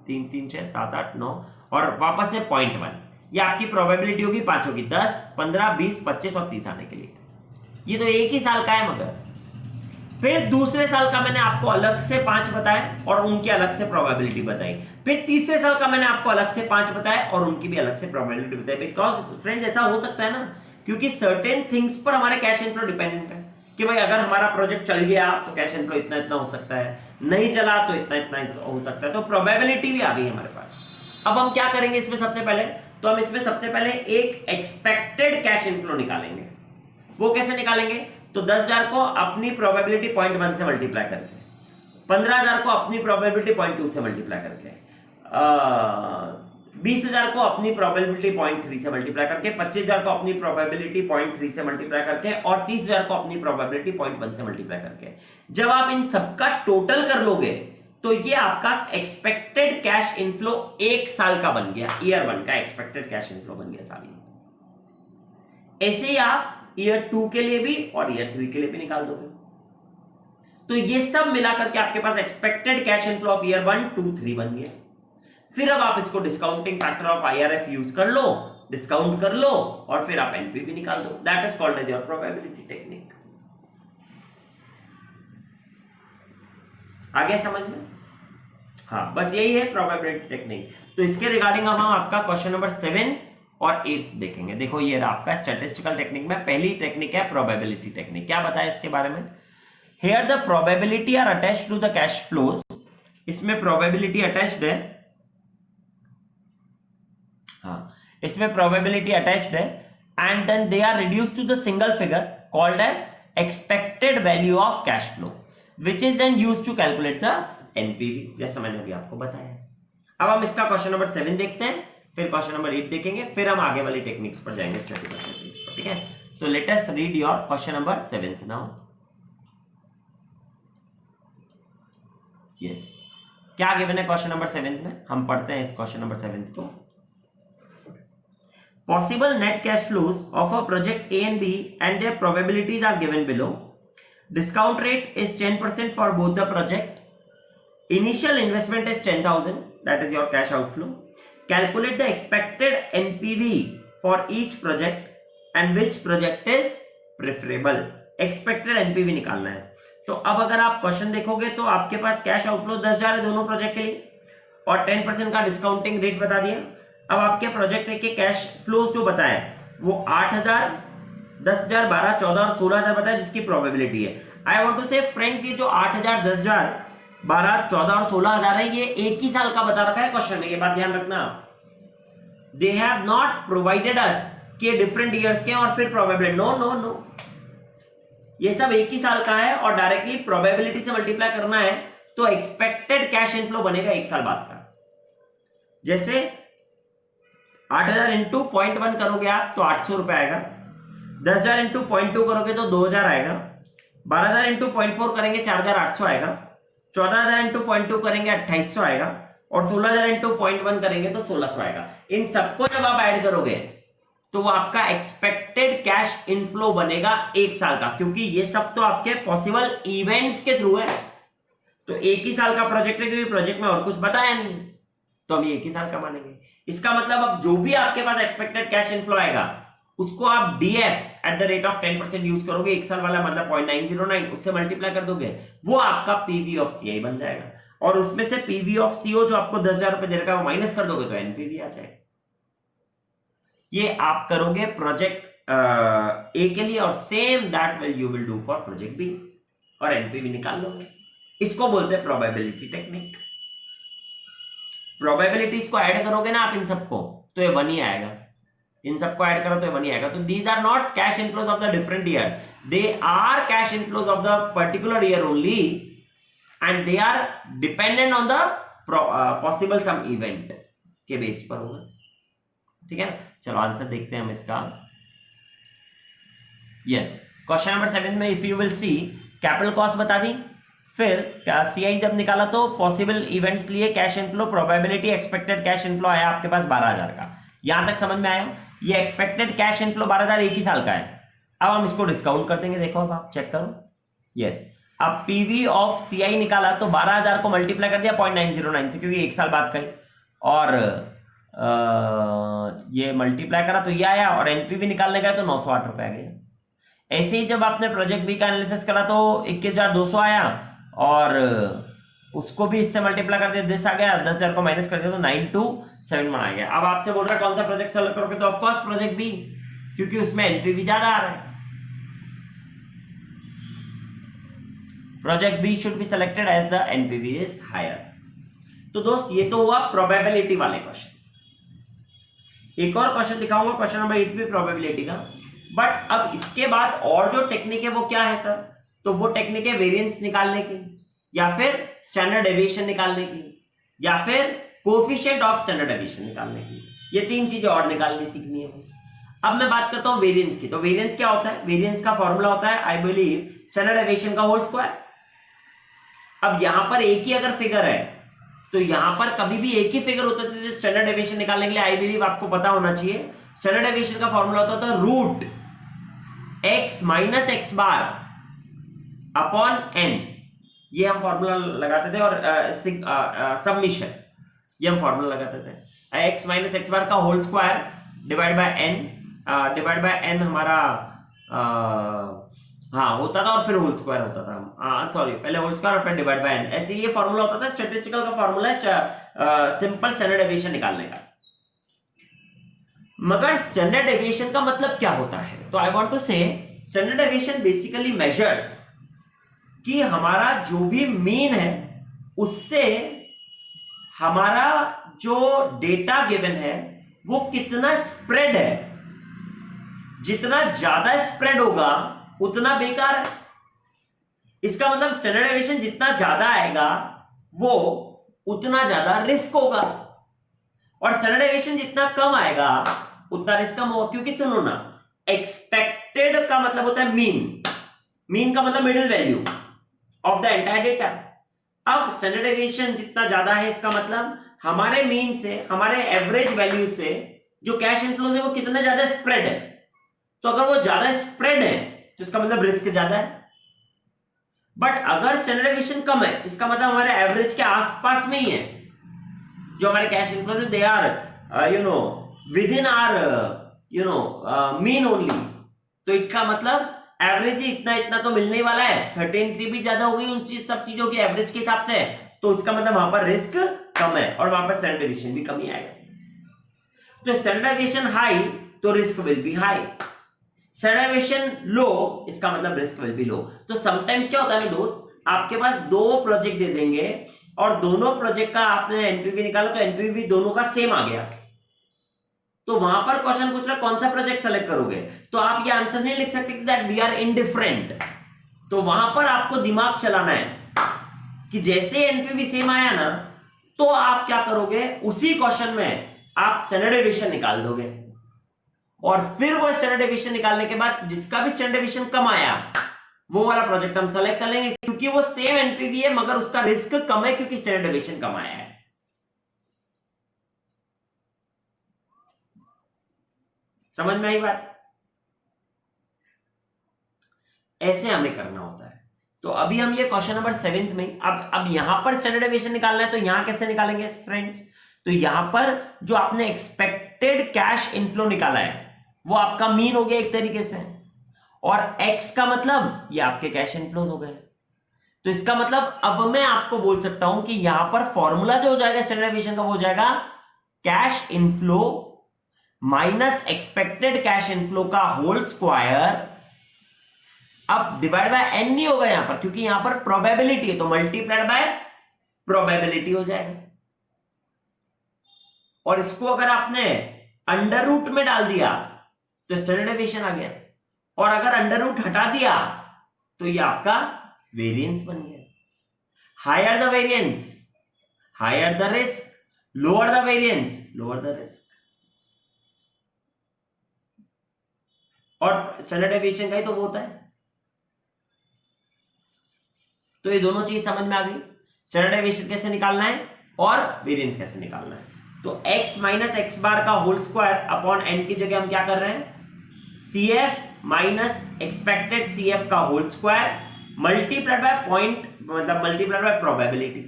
[SPEAKER 1] 3, 3, 6, 7, 8, 9 और वापस से 0.1. ये आपकी प्रोबेबिलिटी होगी 5 होगी, 10, 15, 20, 25 और 30 आने के लिए. ये तो एक ही साल का है. मगर फिर दूसरे साल का मैंने आपको अलग से 5 बताए और उनकी अलग से प्रोबेबिलिटी बताई. फिर तीसरे साल का मैंने आपको अलग से 5 बताए और उनकी भी अलग से प्रोबेबिलिटी बताई. बिकॉज फ्रेंड्स ऐसा हो सकता है ना, क्योंकि सर्टेन थिंग्स पर हमारे कैश इनफ्लो डिपेंडेंट है कि भाई अगर हमारा प्रोजेक्ट चल गया तो कैश इनफ्लो इतना इतना हो सकता है, नहीं चला तो इतना इतना हो सकता है. तो प्रोबेबिलिटी भी आ गई हमारे पास. अब हम क्या करेंगे इसमें, सबसे पहले तो हम इसमें सबसे पहले एक एक्सपेक्टेड कैश इनफ्लो निकालेंगे. वो कैसे निकालेंगे, तो 10,000 को अपनी प्रोबेबिलिटी 0.1 से मल्टीप्लाई करके, 15,000 को अपनी प्रोबेबिलिटी 0.2 से मल्टीप्लाई करके, 20,000 को अपनी प्रोबेबिलिटी 0.3 से मल्टीप्लाई करके, 25,000 को अपनी प्रोबेबिलिटी 0.3 से मल्टीप्लाई करके और 30,000 को अपनी प्रोबेबिलिटी 0.1 से मल्टीप्लाई करके. जब आप इन सबका टोटल कर लोगे तो ये आपका एक्सपेक्टेड कैश इनफ्लो एक साल का बन गया, ईयर 1 का एक्सपेक्टेड कैश इनफ्लो बन गया साल. ऐसे ही आप ईयर 2 के लिए भी और ईयर 3 के लिए भी निकाल दोगे. तो ये सब मिलाकर के आपके पास expected cash inflow of year 1, 2, 3 बन गया. फिर अब आप इसको discounting factor of IRF use कर लो, डिस्काउंट कर लो और फिर आप NP भी निकाल दो. That is called as your probability technique. आगे समझ में? हाँ, बस यही है प्रोबेबिलिटी टेक्निक. तो इसके रिगार्डिंग हम आपका क्वेश्चन नंबर 7 और 8 देखेंगे. देखो ये रहा आपका स्टैटिस्टिकल टेक्निक में पहली टेक्निक है प्रोबेबिलिटी टेक्निक. क्या बताया इसके बारे में, here the probability are attached to the cash flows. इसमें प्रोबेबिलिटी अटैच्ड है, हाँ इसमें प्रोबेबिलिटी अटैच्ड है, and then they are reduced to the single figure called as expected value of cash flow which is then used to calculate the NPV, जैसा मैंने अभी आपको बताया। अब हम इसका क्वेश्चन नंबर 7 देखते हैं, फिर क्वेश्चन नंबर 8 देखेंगे, फिर हम आगे वाली टेक्निक्स पर जाएंगे, स्टैटिस्टिकल टेक्निक्स पर, ठीक है। तो let us read your question number 7 now. Yes, क्या गिवन है क्वेश्चन नंबर 7 में, हम पढ़ते हैं इस क्वेश्चन नंबर 7 को। Possible net cash flows of a project A and B and their probabilities are given below. Discount rate is 10% for both the project. Initial investment is 10,000, that is your cash outflow. Calculate the expected NPV for each project and which project is preferable. Expected NPV निकालना है। तो अब अगर आप क्वेश्चन देखोगे तो आपके पास कैश आउटफ्लो 10,000 है दोनों प्रोजेक्ट के लिए और 10% का डिस्काउंटिंग रेट बता दिया। अब आपके प्रोजेक्ट के कैश फ्लोज जो बताए वो 8,000, 10,000, 12, 14 और 16,000 बताया जिसकी प्रोबेबिलिटी है। आई वांट टू से फ्रेंड्स ये जो 8,000, 10,000, 12, 14 और 16,000 है ये एक ही साल का बता रखा है क्वेश्चन में, ये बात ध्यान रखना। दे हैव नॉट प्रोवाइडेड अस कि डिफरेंट ईयर्स के और फिर प्रोबेबिलिटी, नो नो नो, ये सब एक ही साल का है और डायरेक्टली प्रोबेबिलिटी से मल्टीप्लाई करना है तो एक्सपेक्टेड कैश इनफ्लो बनेगा एक साल बाद का। जैसे 8,000 इंटू 0.1 करोगे आप तो 800 रुपए आएगा, 10,000 इंटू 0.2 करोगे तो 2,000 आएगा, 12,000 इंटू 0.4 करेंगे 4,800 आएगा, 14,000 इंटू 0.2 करेंगे 2,800 आएगा और 16,000 इंटू 0.1 करेंगे तो 1,600 आएगा। इन सबको जब आप ऐड करोगे तो वो आपका एक्सपेक्टेड कैश इनफ्लो बनेगा एक साल का, क्योंकि ये सब तो आपके पॉसिबल इवेंट्स के थ्रू है। तो एक ही साल का प्रोजेक्ट है क्योंकि प्रोजेक्ट में और कुछ बताया नहीं, तो हम एक ही साल का मानेंगे। इसका मतलब अब जो भी आपके पास एक्सपेक्टेड कैश इनफ्लो आएगा उसको आप DF at the rate of 10% use करोगे, एक साल वाला मतलब 0.909 उससे मल्टीप्लाई कर दोगे, वो आपका पीवी ऑफ सीआई बन जाएगा और उसमें से पीवी ऑफ सीओ जो आपको 10,000 रुपए दे रखा है वो माइनस कर दोगे तो एनपीवी आ जाएगा। ये आप करोगे प्रोजेक्ट ए के लिए और same that will you will do for project B और एनपीवी निकाल लोगे। इसको बोलते हैं प्रोबेबिलिटी टेक्निक। प्रोबेबिलिटीज को ऐड करोगे ना आप इन सबको तो ये 1 ही आएगा, इन सबको ऐड करो तो ये 1 ही आएगा। तो these are not cash inflows of the different year, they are cash inflows of the particular year only and they are dependent on the possible some event के बेस पर होगा, ठीक है। चलो आंसर देखते हैं हम इसका। यस, क्वेश्चन नंबर 7 में if you will see capital cost बता दी, फिर सीआई जब निकाला तो पॉसिबल इवेंट्स लिए cash inflow, probability, expected cash inflow आया आपके पास 12,000 का। यहां तक समझ में आया? ये एक्सपेक्टेड कैश इनफ्लो 12,000 एक ही साल का है। अब हम इसको डिस्काउंट कर देंगे, देखो अब आप चेक करो। यस, अब पीवी ऑफ सीआई निकाला तो 12,000 को मल्टीप्लाई कर दिया 0.909 से क्योंकि एक साल बाद का ही, और ये मल्टीप्लाई करा तो ये आया और एनपीवी निकालने गया तो 908 रुपए आ गया। ऐसे ही जब आपने प्रोजेक्ट बी का एनालिसिस करा तो 21,200 आया और उसको भी इससे मल्टीप्लाई कर दिया, दिस आ गया, 10,000 को माइनस कर दिया तो 9,271 आ गया। अब आपसे बोल रहा है कौन सा प्रोजेक्ट सेलेक्ट करोगे, तो ऑफ कोर्स प्रोजेक्ट बी, क्योंकि उसमें एनपीवी ज्यादा आ रहा है। Project B should be selected as the NPV is higher. तो दोस्त ये तो हुआ प्रोबेबिलिटी वाले क्वेश्चन। एक और क्वेश्चन दिखाऊंगा, क्वेश्चन नंबर 8 भी प्रोबेबिलिटी का, बट अब इसके बाद और जो टेक्निक है वो क्या है सर, तो वो टेक्निक है वेरिएंस निकालने की या फिर स्टैंडर्ड डेविएशन निकालने की या फिर कोएफिशिएंट ऑफ स्टैंडर्ड डेविएशन निकालने की। ये 3 चीजें और निकालनी सीखनी है। अब मैं बात करता हूं वेरिएंस की। तो वेरिएंस क्या होता है? वेरिएंस का फॉर्मूला होता है आई बिलीव स्टैंडर्ड डेविएशन का होल स्क्वायर। अब यहां पर एक ही अगर फिगर है तो यहां पर कभी भी एक ही फिगर होता है तो स्टैंडर्ड डेविएशन निकालने के लिए आई बिलीव आपको पता होना चाहिए स्टैंडर्ड डेविएशन का फॉर्मूला होता है root x minus x bar upon n। ये हम फॉर्मूला लगाते थे और सबमिशन ये हम फॉर्मूला लगाते थे x माइनस एक्स बार का whole square divide by n हमारा हाँ होता था और फिर होल स्क्वायर होता था, सॉरी पहले होल स्क्वायर और फिर डिवाइड बाय n। ऐसे ये फॉर्मूला होता था। स्टैटिस्टिकल का फॉर्मूला है सिंपल स्टैंडर्ड डेविएशन निकालने का। मगर स्टैंडर्ड डेविएशन का मतलब क्या होता है? तो आई वांट टू से स्टैंडर्ड डेविएशन बेसिकली मेजर्स कि हमारा जो भी मीन है उससे हमारा जो डेटा गिवन है वो कितना स्प्रेड है। जितना ज्यादा स्प्रेड होगा उतना बेकार है। इसका मतलब स्टैंडर्ड डेविएशन जितना ज्यादा आएगा वो उतना ज्यादा रिस्क होगा, और स्टैंडर्ड डेविएशन जितना कम आएगा उतना रिस्क कम होगा। क्योंकि सुनो ना, एक्सपेक्टेड का मतलब होता है मीन, मीन का मतलब middle value of the entire data. अब स्टैंडर्ड डेविएशन जितना ज्यादा है इसका मतलब हमारे मीन से, हमारे एवरेज वैल्यू से जो कैश इनफ्लोज है वो कितना ज्यादा स्प्रेड है। तो अगर वो ज्यादा स्प्रेड है तो इसका मतलब रिस्क ज्यादा है। बट अगर स्टैंडर्ड डेविएशन कम है इसका मतलब हमारे एवरेज के आसपास में ही है, जो हमारे cash inflows they are within our mean only. तो इसका मतलब एवरेज ही इतना इतना तो मिलने वाला है, सर्टेनिटी भी ज्यादा हो गई उन सब चीजों की एवरेज के हिसाब से, तो इसका मतलब वहां पर रिस्क कम है और वहां पर स्टैंडर्ड डेविएशन भी कम ही आएगा। तो स्टैंडर्ड डेविएशन हाई तो risk will be high, standard deviation low इसका मतलब रिस्क विल बी लो। तो समटाइम्स क्या होता है दोस्त, आपके पास दो प्रोजेक्ट दे देंगे और दोनों प्रोजेक्ट का आपने एनपीवी निकाला तो एनपीवी दोनों का सेम आ गया, तो वहां पर क्वेश्चन पूछ रहा है कौन सा प्रोजेक्ट सेलेक्ट करोगे, तो आप ये आंसर नहीं लिख सकते कि दैट वी आर इनडिफरेंट। तो वहां पर आपको दिमाग चलाना है कि जैसे एनपीवी सेम आया ना तो आप क्या करोगे, उसी क्वेश्चन में आप स्टैंडर्ड डेविएशन निकाल दोगे, और फिर वो स्टैंडर्ड डेविएशन निकालने के बाद जिसका भी स्टैंडर्ड डेविएशन कम आया वो वाला प्रोजेक्ट हम सेलेक्ट कर लेंगे, क्योंकि वो सेम एनपीवी है मगर उसका रिस्क कम है क्योंकि स्टैंडर्ड डेविएशन कम आया है। समझ में आई बात? ऐसे हमें करना होता है। तो अभी हम ये क्वेश्चन नंबर 7 में अब यहां पर स्टैंडर्ड डेविएशन निकालना है, तो यहां कैसे निकालेंगे फ्रेंड्स, तो यहां पर जो आपने एक्सपेक्टेड कैश इनफ्लो निकाला है वो आपका मीन हो गया एक तरीके से, और x का मतलब ये आपके कैश इनफ्लोज हो गए। तो इसका मतलब अब मैं आपको बोल सकता हूं कि यहां पर फॉर्मूला जो हो जाएगा स्टैंडर्ड डेविएशन का वो हो जाएगा cash inflow minus expected cash inflow का होल स्क्वायर, अब डिवाइड बाय n नहीं होगा यहां पर क्योंकि यहां पर प्रोबेबिलिटी है, तो मल्टीप्लाइड बाय प्रोबेबिलिटी हो जाएगा। और इसको अगर आपने अंडर रूट में डाल दिया तो स्टैंडर्ड डेविएशन आ गया, और अगर अंडर रूट हटा दिया तो ये आपका वेरिएंस बन गया। Higher the variance higher the risk, lower the variance lower the risk. और स्टैंडर्ड डेविएशन का ही तो वो होता है। तो ये दोनों चीज समझ में आ गई, स्टैंडर्ड डेविएशन कैसे निकालना है और वेरिएंस कैसे निकालना है। तो x माइनस एक्स बार का होल स्क्वायर अपॉन n की जगह हम क्या कर रहे हैं, CF माइनस एक्सपेक्टेड CF का whole square multiplied by point, मतलब multiplied by probability,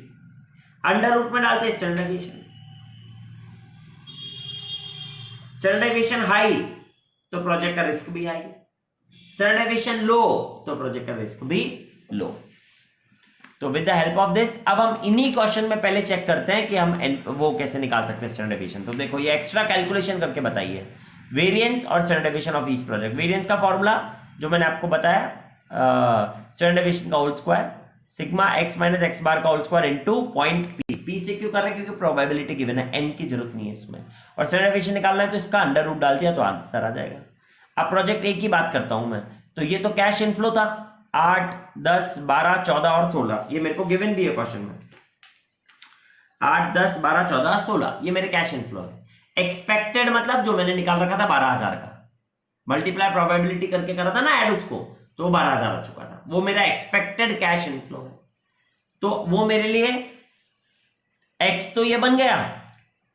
[SPEAKER 1] under root में डालते हैं standard deviation. Standard deviation high तो प्रोजेक्ट का रिस्क भी हाई, स्टैंडर्ड डेविएशन लो तो प्रोजेक्ट का रिस्क भी लो। तो with the help of this अब हम इन्हीं क्वेश्चन में पहले चेक करते हैं कि हम वो कैसे निकाल सकते हैं स्टैंडर्ड डेविएशन। तो देखो ये एक्स्ट्रा कैलकुलेशन करके बताइए वेरिएंस और standard deviation of each project. Variance का फॉर्मूला जो मैंने आपको बताया, स्टैंडर्ड डेविएशन का whole square sigma x minus x bar का whole square into point p से क्यों कर रहे हैं, क्योंकि प्रोबेबिलिटी गिवन है, n की जरूरत नहीं है इसमें, और स्टैंडर्ड डेविएशन निकालना है तो इसका अंडर रूट डाल दिया तो आंसर आ जाएगा। अब प्रोजेक्ट ए की बात करता हूं मैं, तो ये तो कैश इनफ्लो था 8, 10, 12, 14 और 16, ये मेरे को गिवन भी है क्वेश्चन में, 8, 10, 12, 14, 16 ये मेरे कैश इनफ्लो है। एक्सपेक्टेड मतलब जो मैंने निकाल रखा था 12,000 का, मल्टीप्लाई प्रोबेबिलिटी करके करा था ना ऐड उसको, तो 12,000 आ चुका था, वो मेरा एक्सपेक्टेड कैश इनफ्लो है। तो वो मेरे लिए x तो ये बन गया,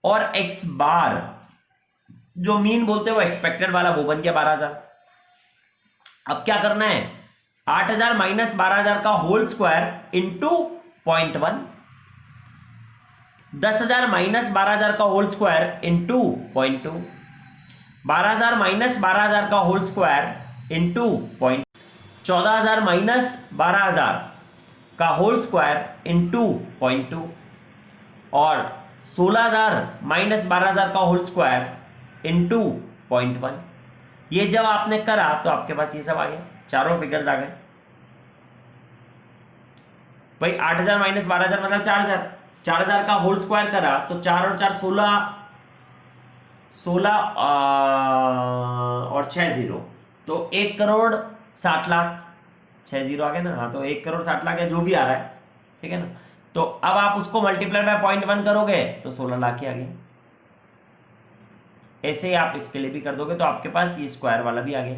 [SPEAKER 1] और x बार जो मीन बोलते हैं वो एक्सपेक्टेड वाला वो बन गया 12,000। अब क्या करना है, 8,000 माइनस 12,000 का होल स्क्वायर इंटू 0.1, 10,000 माइनस 12,000 का होल स्क्वायर इंटू 0.2, 12,000 माइनस 12,000 का होल स्क्वायर इंटू 14,000 माइनस 12,000 का होल स्क्वायर इंटू 0.2, और 16,000 माइनस 12,000 का होल स्क्वायर इंटू 0.1। ये जब आपने करा तो आपके पास ये सब आ गया, चारों फिगर्स आ गए भाई। 8,000 माइनस 12,000 मतलब 4,000, 4,000 का होल स्क्वायर करा तो 4 और 4 16, 16 और 6 0, तो 1,40,00,000 60 लाख, 6 जीरो आ गया ना, हाँ तो 1,60,00,000 है जो भी आ रहा है, ठीक है ना। तो अब आप उसको मल्टीप्लाई बाय 0.1 करोगे तो 16 लाख ही आ गया। ऐसे ही आप इसके लिए भी कर दोगे तो आपके पास ये स्क्वायर वाला भी आ गया।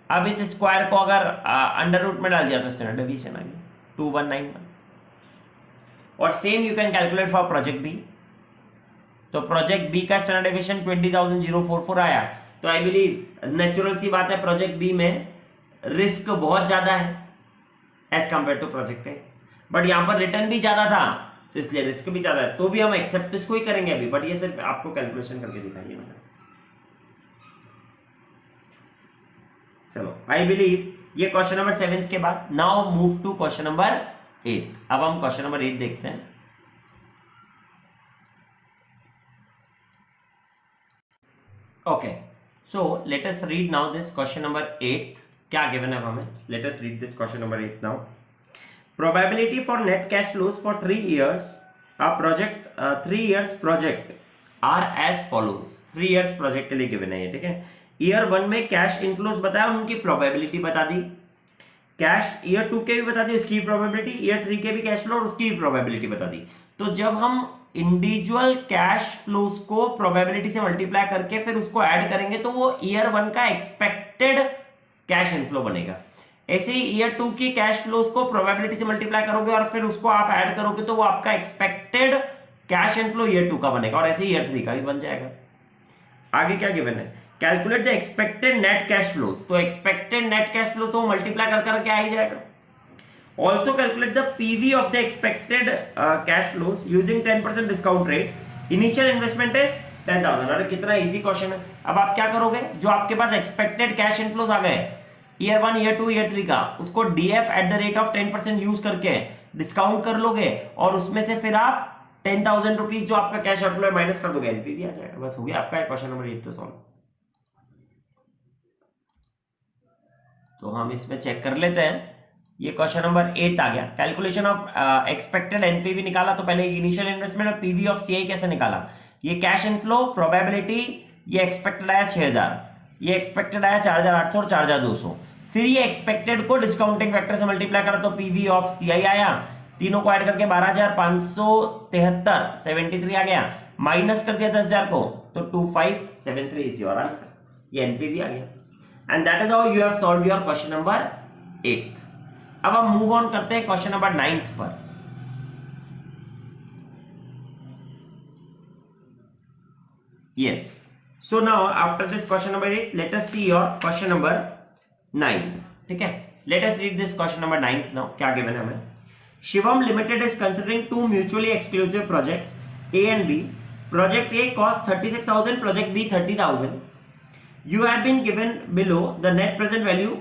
[SPEAKER 1] अब इस स्क्वायर को अगर अंडर रूट में डाल दिया तो स्टैंडर्ड डेविएशन आ गया 2191। और same you can calculate for project B. तो प्रोजेक्ट बी का स्टैंडर्ड डेविएशन 20,044 आया। तो आई बिलीव नेचुरल सी बात है, प्रोजेक्ट बी में रिस्क बहुत ज्यादा है as compare to project A, but यहां पर रिटर्न भी ज्यादा था तो इसलिए रिस्क भी ज्यादा है, तो भी हम एक्सेप्ट इसको ही करेंगे अभी, बट ये सिर्फ आपको कैलकुलेशन करके दिखाइए मैंने। चलो आई बिलीव ये क्वेश्चन नंबर 7 के बाद now move to question number 8। अब हम क्वेश्चन नंबर 8 देखते हैं। Okay, so let us read now this question number 8। क्या गिवन है हमें? Let us read this question number 8 now. Probability for net cash flows for 3 years project 3 years project are as follows। 3 years project के लिए गिवन है ये, ठीक है। ईयर 1 में कैश इनफ्लोस बताया, उनकी प्रोबेबिलिटी बता दी। कैश ईयर 2 के भी बता दी, उसकी प्रोबेबिलिटी, ईयर 3 के भी कैश फ्लो और उसकी भी प्रोबेबिलिटी बता दी। तो जब हम इंडिविजुअल कैश फ्लोस को प्रोबेबिलिटी से मल्टीप्लाई करके फिर उसको ऐड करेंगे तो वो ईयर 1 का एक्सपेक्टेड कैश इनफ्लो बनेगा। ऐसे ही ईयर 2 की कैश फ्लोस को प्रोबेबिलिटी से मल्टीप्लाई करोगे और फिर उसको आप ऐड करोगे तो वो आपका एक्सपेक्टेड कैश इनफ्लो ईयर 2 का बनेगा, और ऐसे ही ईयर 3 का भी बन जाएगा। आगे क्या गिवन है? Calculate the expected net cash flows. तो एक्सपेक्टेड नेट कैश फ्लोस को मल्टीप्लाई कर करके आ ही जाएगा। Also calculate the PV of the expected cash flows using 10% discount rate. Initial investment is 10,000। अरे कितना इजी क्वेश्चन है। अब आप क्या करोगे, जो आपके पास एक्सपेक्टेड कैश इनफ्लोस आ गए ईयर 1, ईयर 2, ईयर 3 का, उसको DF at the rate of 10% use करके डिस्काउंट कर लोगे और उसमें से फिर आप 10,000 रुपीज जो आपका कैश आउटफ्लो है माइनस कर दोगे, एनपीवी आ जाएगा। बस हो गया आपका क्वेश्चन नंबर 8 तो सॉल्व। तो हम इसमें चेक कर लेते हैं। ये क्वेश्चन नंबर 8 आ गया। कैलकुलेशन ऑफ एक्सपेक्टेड एनपीवी निकाला, तो पहले इनिशियल इन्वेस्टमेंट और पीवी ऑफ सीआई कैसे निकाला। ये कैश इनफ्लो प्रोबेबिलिटी, ये एक्सपेक्टेड आया 6,000, ये एक्सपेक्टेड आया 4,800 और 4,200। फिर ये एक्सपेक्टेड को डिस्काउंटिंग फैक्टर से मल्टीप्लाई करा तो पीवी ऑफ सीआई आया, तीनों को ऐड करके 12,573 73 आ गया, माइनस कर दिया 10,000 को तो 2,573 इज योर आंसर। ये एनपीवी आ गया। And that is how you have solved your question number 8। अब हम मूव ऑन करते हैं क्वेश्चन नंबर 9 पर। Yes, so now after this question number 8 let us see your question number 9। ठीक है, let us read this question number 9 now। क्या given है हमें? Shivam Limited is considering 2 mutually exclusive projects A and B। Project A cost 36,000, project B 30,000। You have been given below the net present value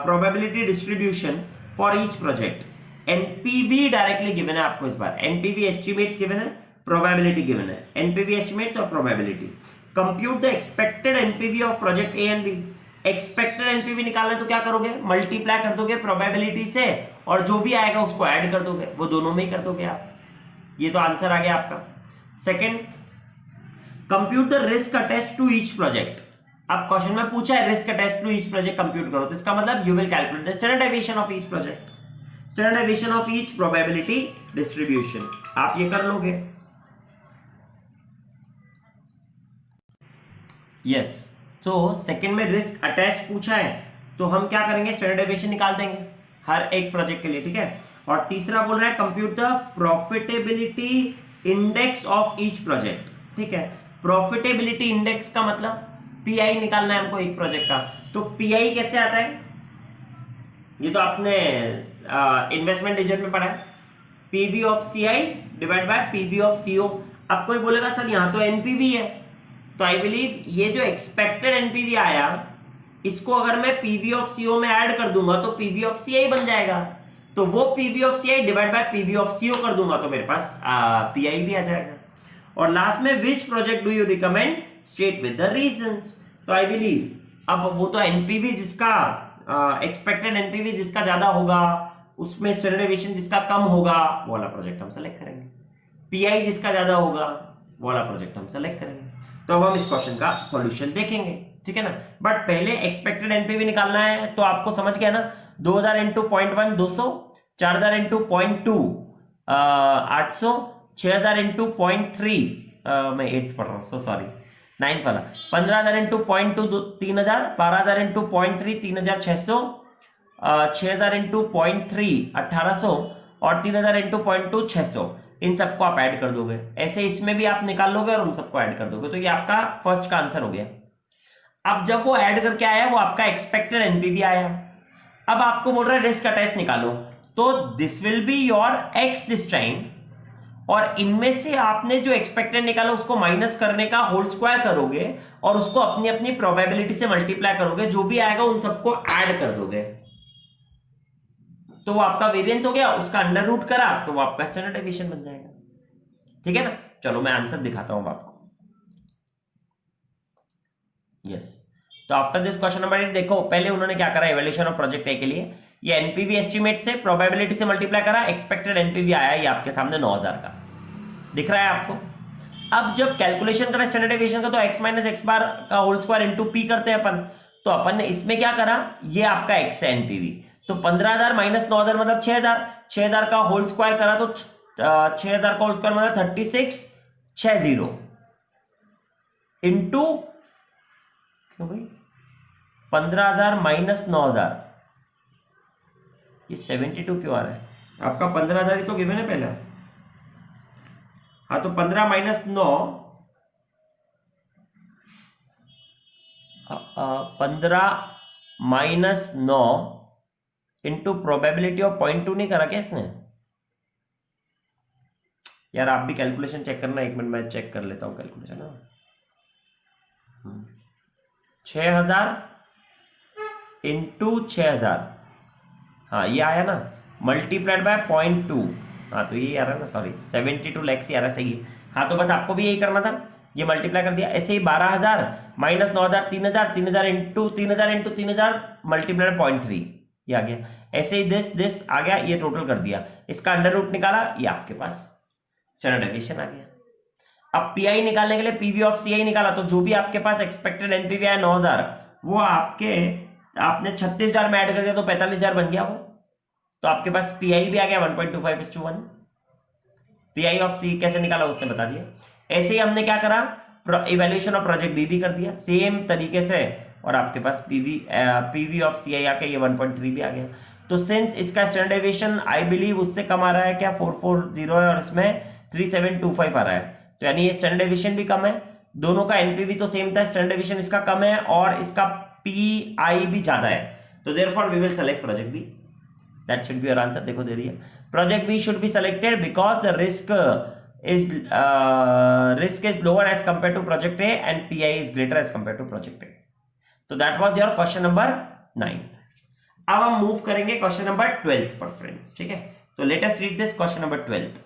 [SPEAKER 1] probability distribution for each project। NPV directly given है आपको इस बार, NPV estimates given है, probability given है, NPV estimates और probability। Compute the expected NPV of project A and B. Expected NPV निकालना तो क्या करोगे, मल्टीप्लाई कर दोगे प्रोबेबिलिटी से और जो भी आएगा उसको ऐड कर दोगे, वो दोनों में ही कर दोगे आप। ये तो आंसर आ गया आपका। Second, compute the risk attached to each project. अब क्वेश्चन में पूछा है risk attached to each project compute करो, तो इसका मतलब you will calculate the standard deviation of each project, standard deviation of each probability distribution. आप ये कर लोगे। यस, तो सेकंड में रिस्क अटैच पूछा है तो हम क्या करेंगे, स्टैंडर्ड डेविएशन निकाल देंगे हर एक प्रोजेक्ट के लिए, ठीक है। और तीसरा बोल रहा है compute the profitability index of each project, ठीक है। प्रॉफिटेबिलिटी इंडेक्स का मतलब पीआई निकालना है हमको एक प्रोजेक्ट का। तो पीआई कैसे आता है, ये तो आपने इन्वेस्टमेंट रिजल्ट में पढ़ा है, PV of CI divide by PV of CO. अब कोई बोलेगा सर यहां तो एनपीवी है, तो आई बिलीव ये जो एक्सपेक्टेड एनपीवी आया इसको अगर मैं पीवी ऑफ सीओ में ऐड कर दूंगा तो पीवी ऑफ सीआई बन जाएगा, तो वो PV of CI divide by PV of CO कर दूंगा तो मेरे पास पीआई भी आ जाएगा। और लास्ट में which project do you recommend, state with the reasons. तो आई बिलीव अब वो तो एनपीवी जिसका एक्सपेक्टेड एनपीवी जिसका ज्यादा होगा उसमें स्टैंडर्ड डेविएशन जिसका कम होगा वो वाला प्रोजेक्ट हम सेलेक्ट करेंगे, पीआई जिसका ज्यादा होगा वो वाला प्रोजेक्ट हम सेलेक्ट करेंगे। तो अब हम इस क्वेश्चन का सॉल्यूशन देखेंगे। ठीक है ना। बट पहले एक्सपेक्टेड एनपीवी निकालना है, तो आपको समझ गया ना, 2000 इंटू 0.1 200, 4000 इंटू 0.2 800, 6000 इंटू 0.3 मैं 8th पढ़ रहा हूँ, सो सॉरी 9th वाला, 15000 इंटू 0.2 3000, 12000 इंटू 0.3 3600, 6000 इंटू 0.3 1800 और 3000 इंटू 0.2 600। इन सबको आप ऐड कर दोगे, ऐसे इसमें भी आप निकाल लोगे और उन सबको ऐड कर दोगे, तो ये आपका फर्स्ट का आंसर हो गया। अब जब वो ऐड करके आया वो आपका एक्सपेक्टेड एनपीवी आया। अब आपको बोल रहा है रिस्क अटैच निकालो, तो this will be your x this time, और इनमें से आपने जो एक्सपेक्टेड निकाला उसको माइनस करने का होल स्क्वायर करोगे और उसको अपनी अपनी प्रोबेबिलिटी से मल्टीप्लाई करोगे, जो भी आएगा उन सबको ऐड कर दोगे, तो वो आपका वेरिएंस हो गया। उसका अंडर रूट करा तो वो आपका स्टैंडर्ड डेविएशन बन जाएगा, ठीक है ना। चलो मैं आंसर दिखाता हूं आपको। यस, तो आफ्टर दिस क्वेश्चन नंबर 8 देखो, पहले उन्होंने क्या करा, इवैल्यूएशन ऑफ प्रोजेक्ट ए के लिए ये एनपीवी एस्टीमेट से प्रोबेबिलिटी से मल्टीप्लाई करा, एक्सपेक्टेड एनपीवी आया ये आपके सामने 9000 का दिख रहा है आपको। अब जब कैलकुलेशन करें स्टैंडर्ड डेविएशन का, तो x माइनस एक्स बार का होल स्क्वायर इंटू पी करते हैं अपन, तो अपन ने इसमें क्या करा, ये आपका x है एनपीवी, तो 15000 माइनस 9000 मतलब 6000, 6000 का होल स्क्वायर करा तो 6000 का होल स्क्वायर मतलब 3660 इंटू क्यों भाई 15000 माइनस 9000, ये 72 क्यों आ रहा है आपका, 15000 ही तो गिवन है पहला। हाँ तो 15 minus 9, 15 minus 9 into probability of 0.2 नहीं करा क्या इसने यार, आप भी कैलकुलेशन चेक करना, एक मिनट मैं चेक कर लेता हूं कैलकुलेशन। 6000 इंटू 6000, हाँ ये आया ना, मल्टीप्लाइड बाय 0.2, हाँ तो ये आ रहा है ना, सॉरी 72 लैक्स ही आ रहा है, सही है। हाँ तो बस आपको भी यही करना था, ये मल्टीप्लाई कर दिया। ऐसे ही 12000 माइनस 9000 3000, 3000 इंटू 3000 मल्टीप्लाइड 0.3, ये आ गया। ऐसे ही दिस आ गया, ये टोटल कर दिया, इसका अंडर रूट निकाला, ये आपके पास स्टैंडर्ड डेविएशन आ गया। अब पीआई निकालने के लिए पीवी ऑफ सीआई निकाला, तो जो भी आपके पास एक्सपेक्टेड एनपीवी आया 9000, वो आपने 36000 में ऐड कर दिया तो 45000 बन गया वो, तो आपके पास पीआई भी आ गया 1.25:1। पीआई ऑफ सी कैसे निकाला उसने बता दिया। ऐसे ही हमने क्या करा, इवैल्यूएशन ऑफ प्रोजेक्ट बी भी कर दिया सेम तरीके से, और आपके पास पीवी ऑफ सीआई आके ये 1.3 भी आ गया। तो सिंस इसका स्टैंडर्ड डेविएशन आई बिलीव उससे कम आ रहा है क्या, 440 है और इसमें 3725 आ रहा है, तो यानी ये स्टैंडर्ड डेविएशन भी कम है। दोनों का एनपीवी तो सेम था, स्टैंडर्ड डेविएशन इसका कम है और इसका पीआई भी ज्यादा है, तो therefore we will select project B, that should be your answer. देखो दे रही है, project B should be selected because the risk is lower as compared to project A and PI is greater as compared to project A. तो that was your question number 9. अब हम मूव करेंगे क्वेश्चन नंबर 12 पर फ्रेंड्स, ठीक है। तो let us read this question number 12.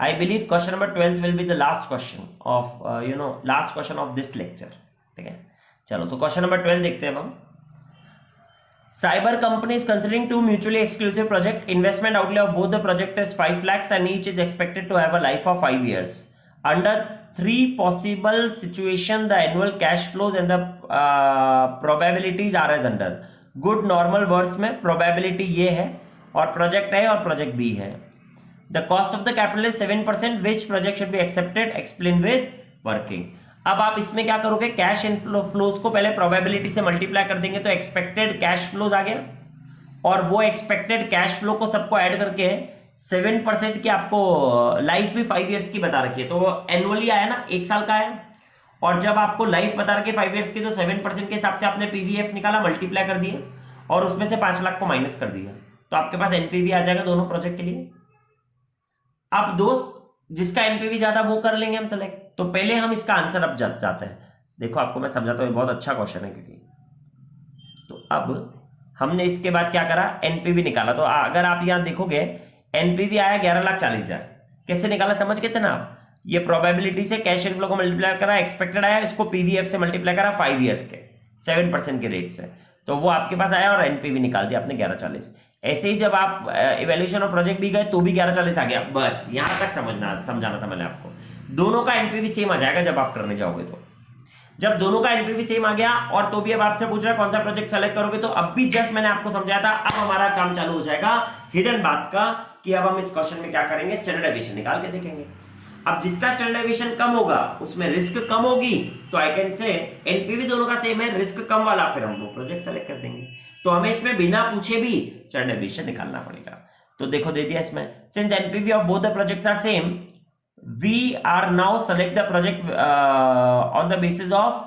[SPEAKER 1] I believe question number 12 will be the last question of last question of this lecture, ठीक है। चलो तो क्वेश्चन नंबर 12 देखते हैं हम। Cyber company is considering two mutually exclusive project. Investment outlay of both the project is 5 lakhs and each is expected to have a life of 5 years. Under 3 possible situation, the annual cash flows and the probabilities are as under. Good normal words में probability ये है और project A और project B है. The cost of the capital is 7%. Which project should be accepted? Explain with working. अब आप इसमें क्या करोगे, कैश इनफ्लोज को पहले प्रोबेबिलिटी से मल्टीप्लाई कर देंगे तो एक्सपेक्टेड कैश फ्लोज आ गया, और वो एक्सपेक्टेड कैश फ्लो को सबको ऐड करके 7% की आपको लाइफ भी 5 इयर्स की बता रखी है, तो एनुअली आया ना, 1 साल का आया, और जब आपको लाइफ बता रखी है 5 इयर्स की, तो 7% के हिसाब से आपने पीवीएफ निकाला, मल्टीप्लाई कर दिए और उसमें से 5 लाख को माइनस कर दिया, तो आपके पास एनपीवी आ जाएगा दोनों प्रोजेक्ट के लिए। अब दोस्त जिसका एनपीवी ज्यादा वो कर लेंगे हम सेलेक्ट, तो पहले हम इसका आंसर अब जाते हैं। देखो आपको मैं समझाता हूँ, बहुत अच्छा क्वेश्चन है क्योंकि, तो अब हमने इसके बाद क्या करा, एनपीवी निकाला। तो अगर आप यहां देखोगे एनपीवी आया 11,40,000, कैसे निकाला समझ गए थे ना आप, ये प्रोबेबिलिटी से कैश इनफ्लो को मल्टीप्लाई करा, एक्सपेक्टेड आया, इसको पीवीएफ से मल्टीप्लाई करा 5 इयर्स के 7% के रेट से, तो वो आपके पास आया और एनपीवी निकाल दिया आपने 11,40,000। ऐसे ही जब आप इवैल्यूएशन ऑफ प्रोजेक्ट भी गए तो भी 11,40,000 आ गया। बस यहां तक समझाना था मैंने आपको, दोनों का एनपीवी सेम आ जाएगा जब आप करने जाओगे तो, जब दोनों का एनपीवी सेम आ गया और तो भी अब आपसे पूछ रहा है कौन सा प्रोजेक्ट सेलेक्ट करोगे, तो अब भी जस्ट मैंने आपको समझाया था, अब हमारा काम चालू हो जाएगा हिडन बात का कि अब हम इस क्वेश्चन में क्या करेंगे, स्टैंडर्ड डेविएशन निकाल के देखेंगे। अब जिसका स्टैंडर्ड डेविएशन कम होगा उसमें रिस्क कम होगी, तो आई कैन से एनपीवी दोनों का सेम है, रिस्क कम वाला, फिर हम वो प्रोजेक्ट सेलेक्ट कर देंगे। तो हमें इसमें बिना पूछे भी स्टैंडर्ड डेविएशन निकालना पड़ेगा। तो देखो दे दिया इसमें, since NPV of both the projects are same, we are now select the project on the basis of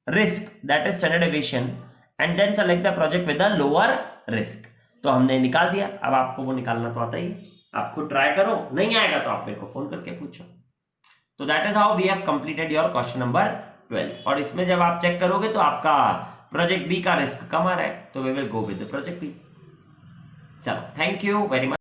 [SPEAKER 1] risk, that is standard deviation, and then select the project with a lower risk। तो हमने निकाल दिया। अब आपको वो निकालना तो आता ही, आप खुद ट्राई करो, नहीं आएगा तो आप मेरे को फोन करके पूछो। तो that is how we have completed your question number 12। और इसमें जब आप चेक करोगे तो आपका प्रोजेक्ट बी का रिस्क कम आ रहा है, तो we will go with the project B. चलो, थैंक यू वेरी मच।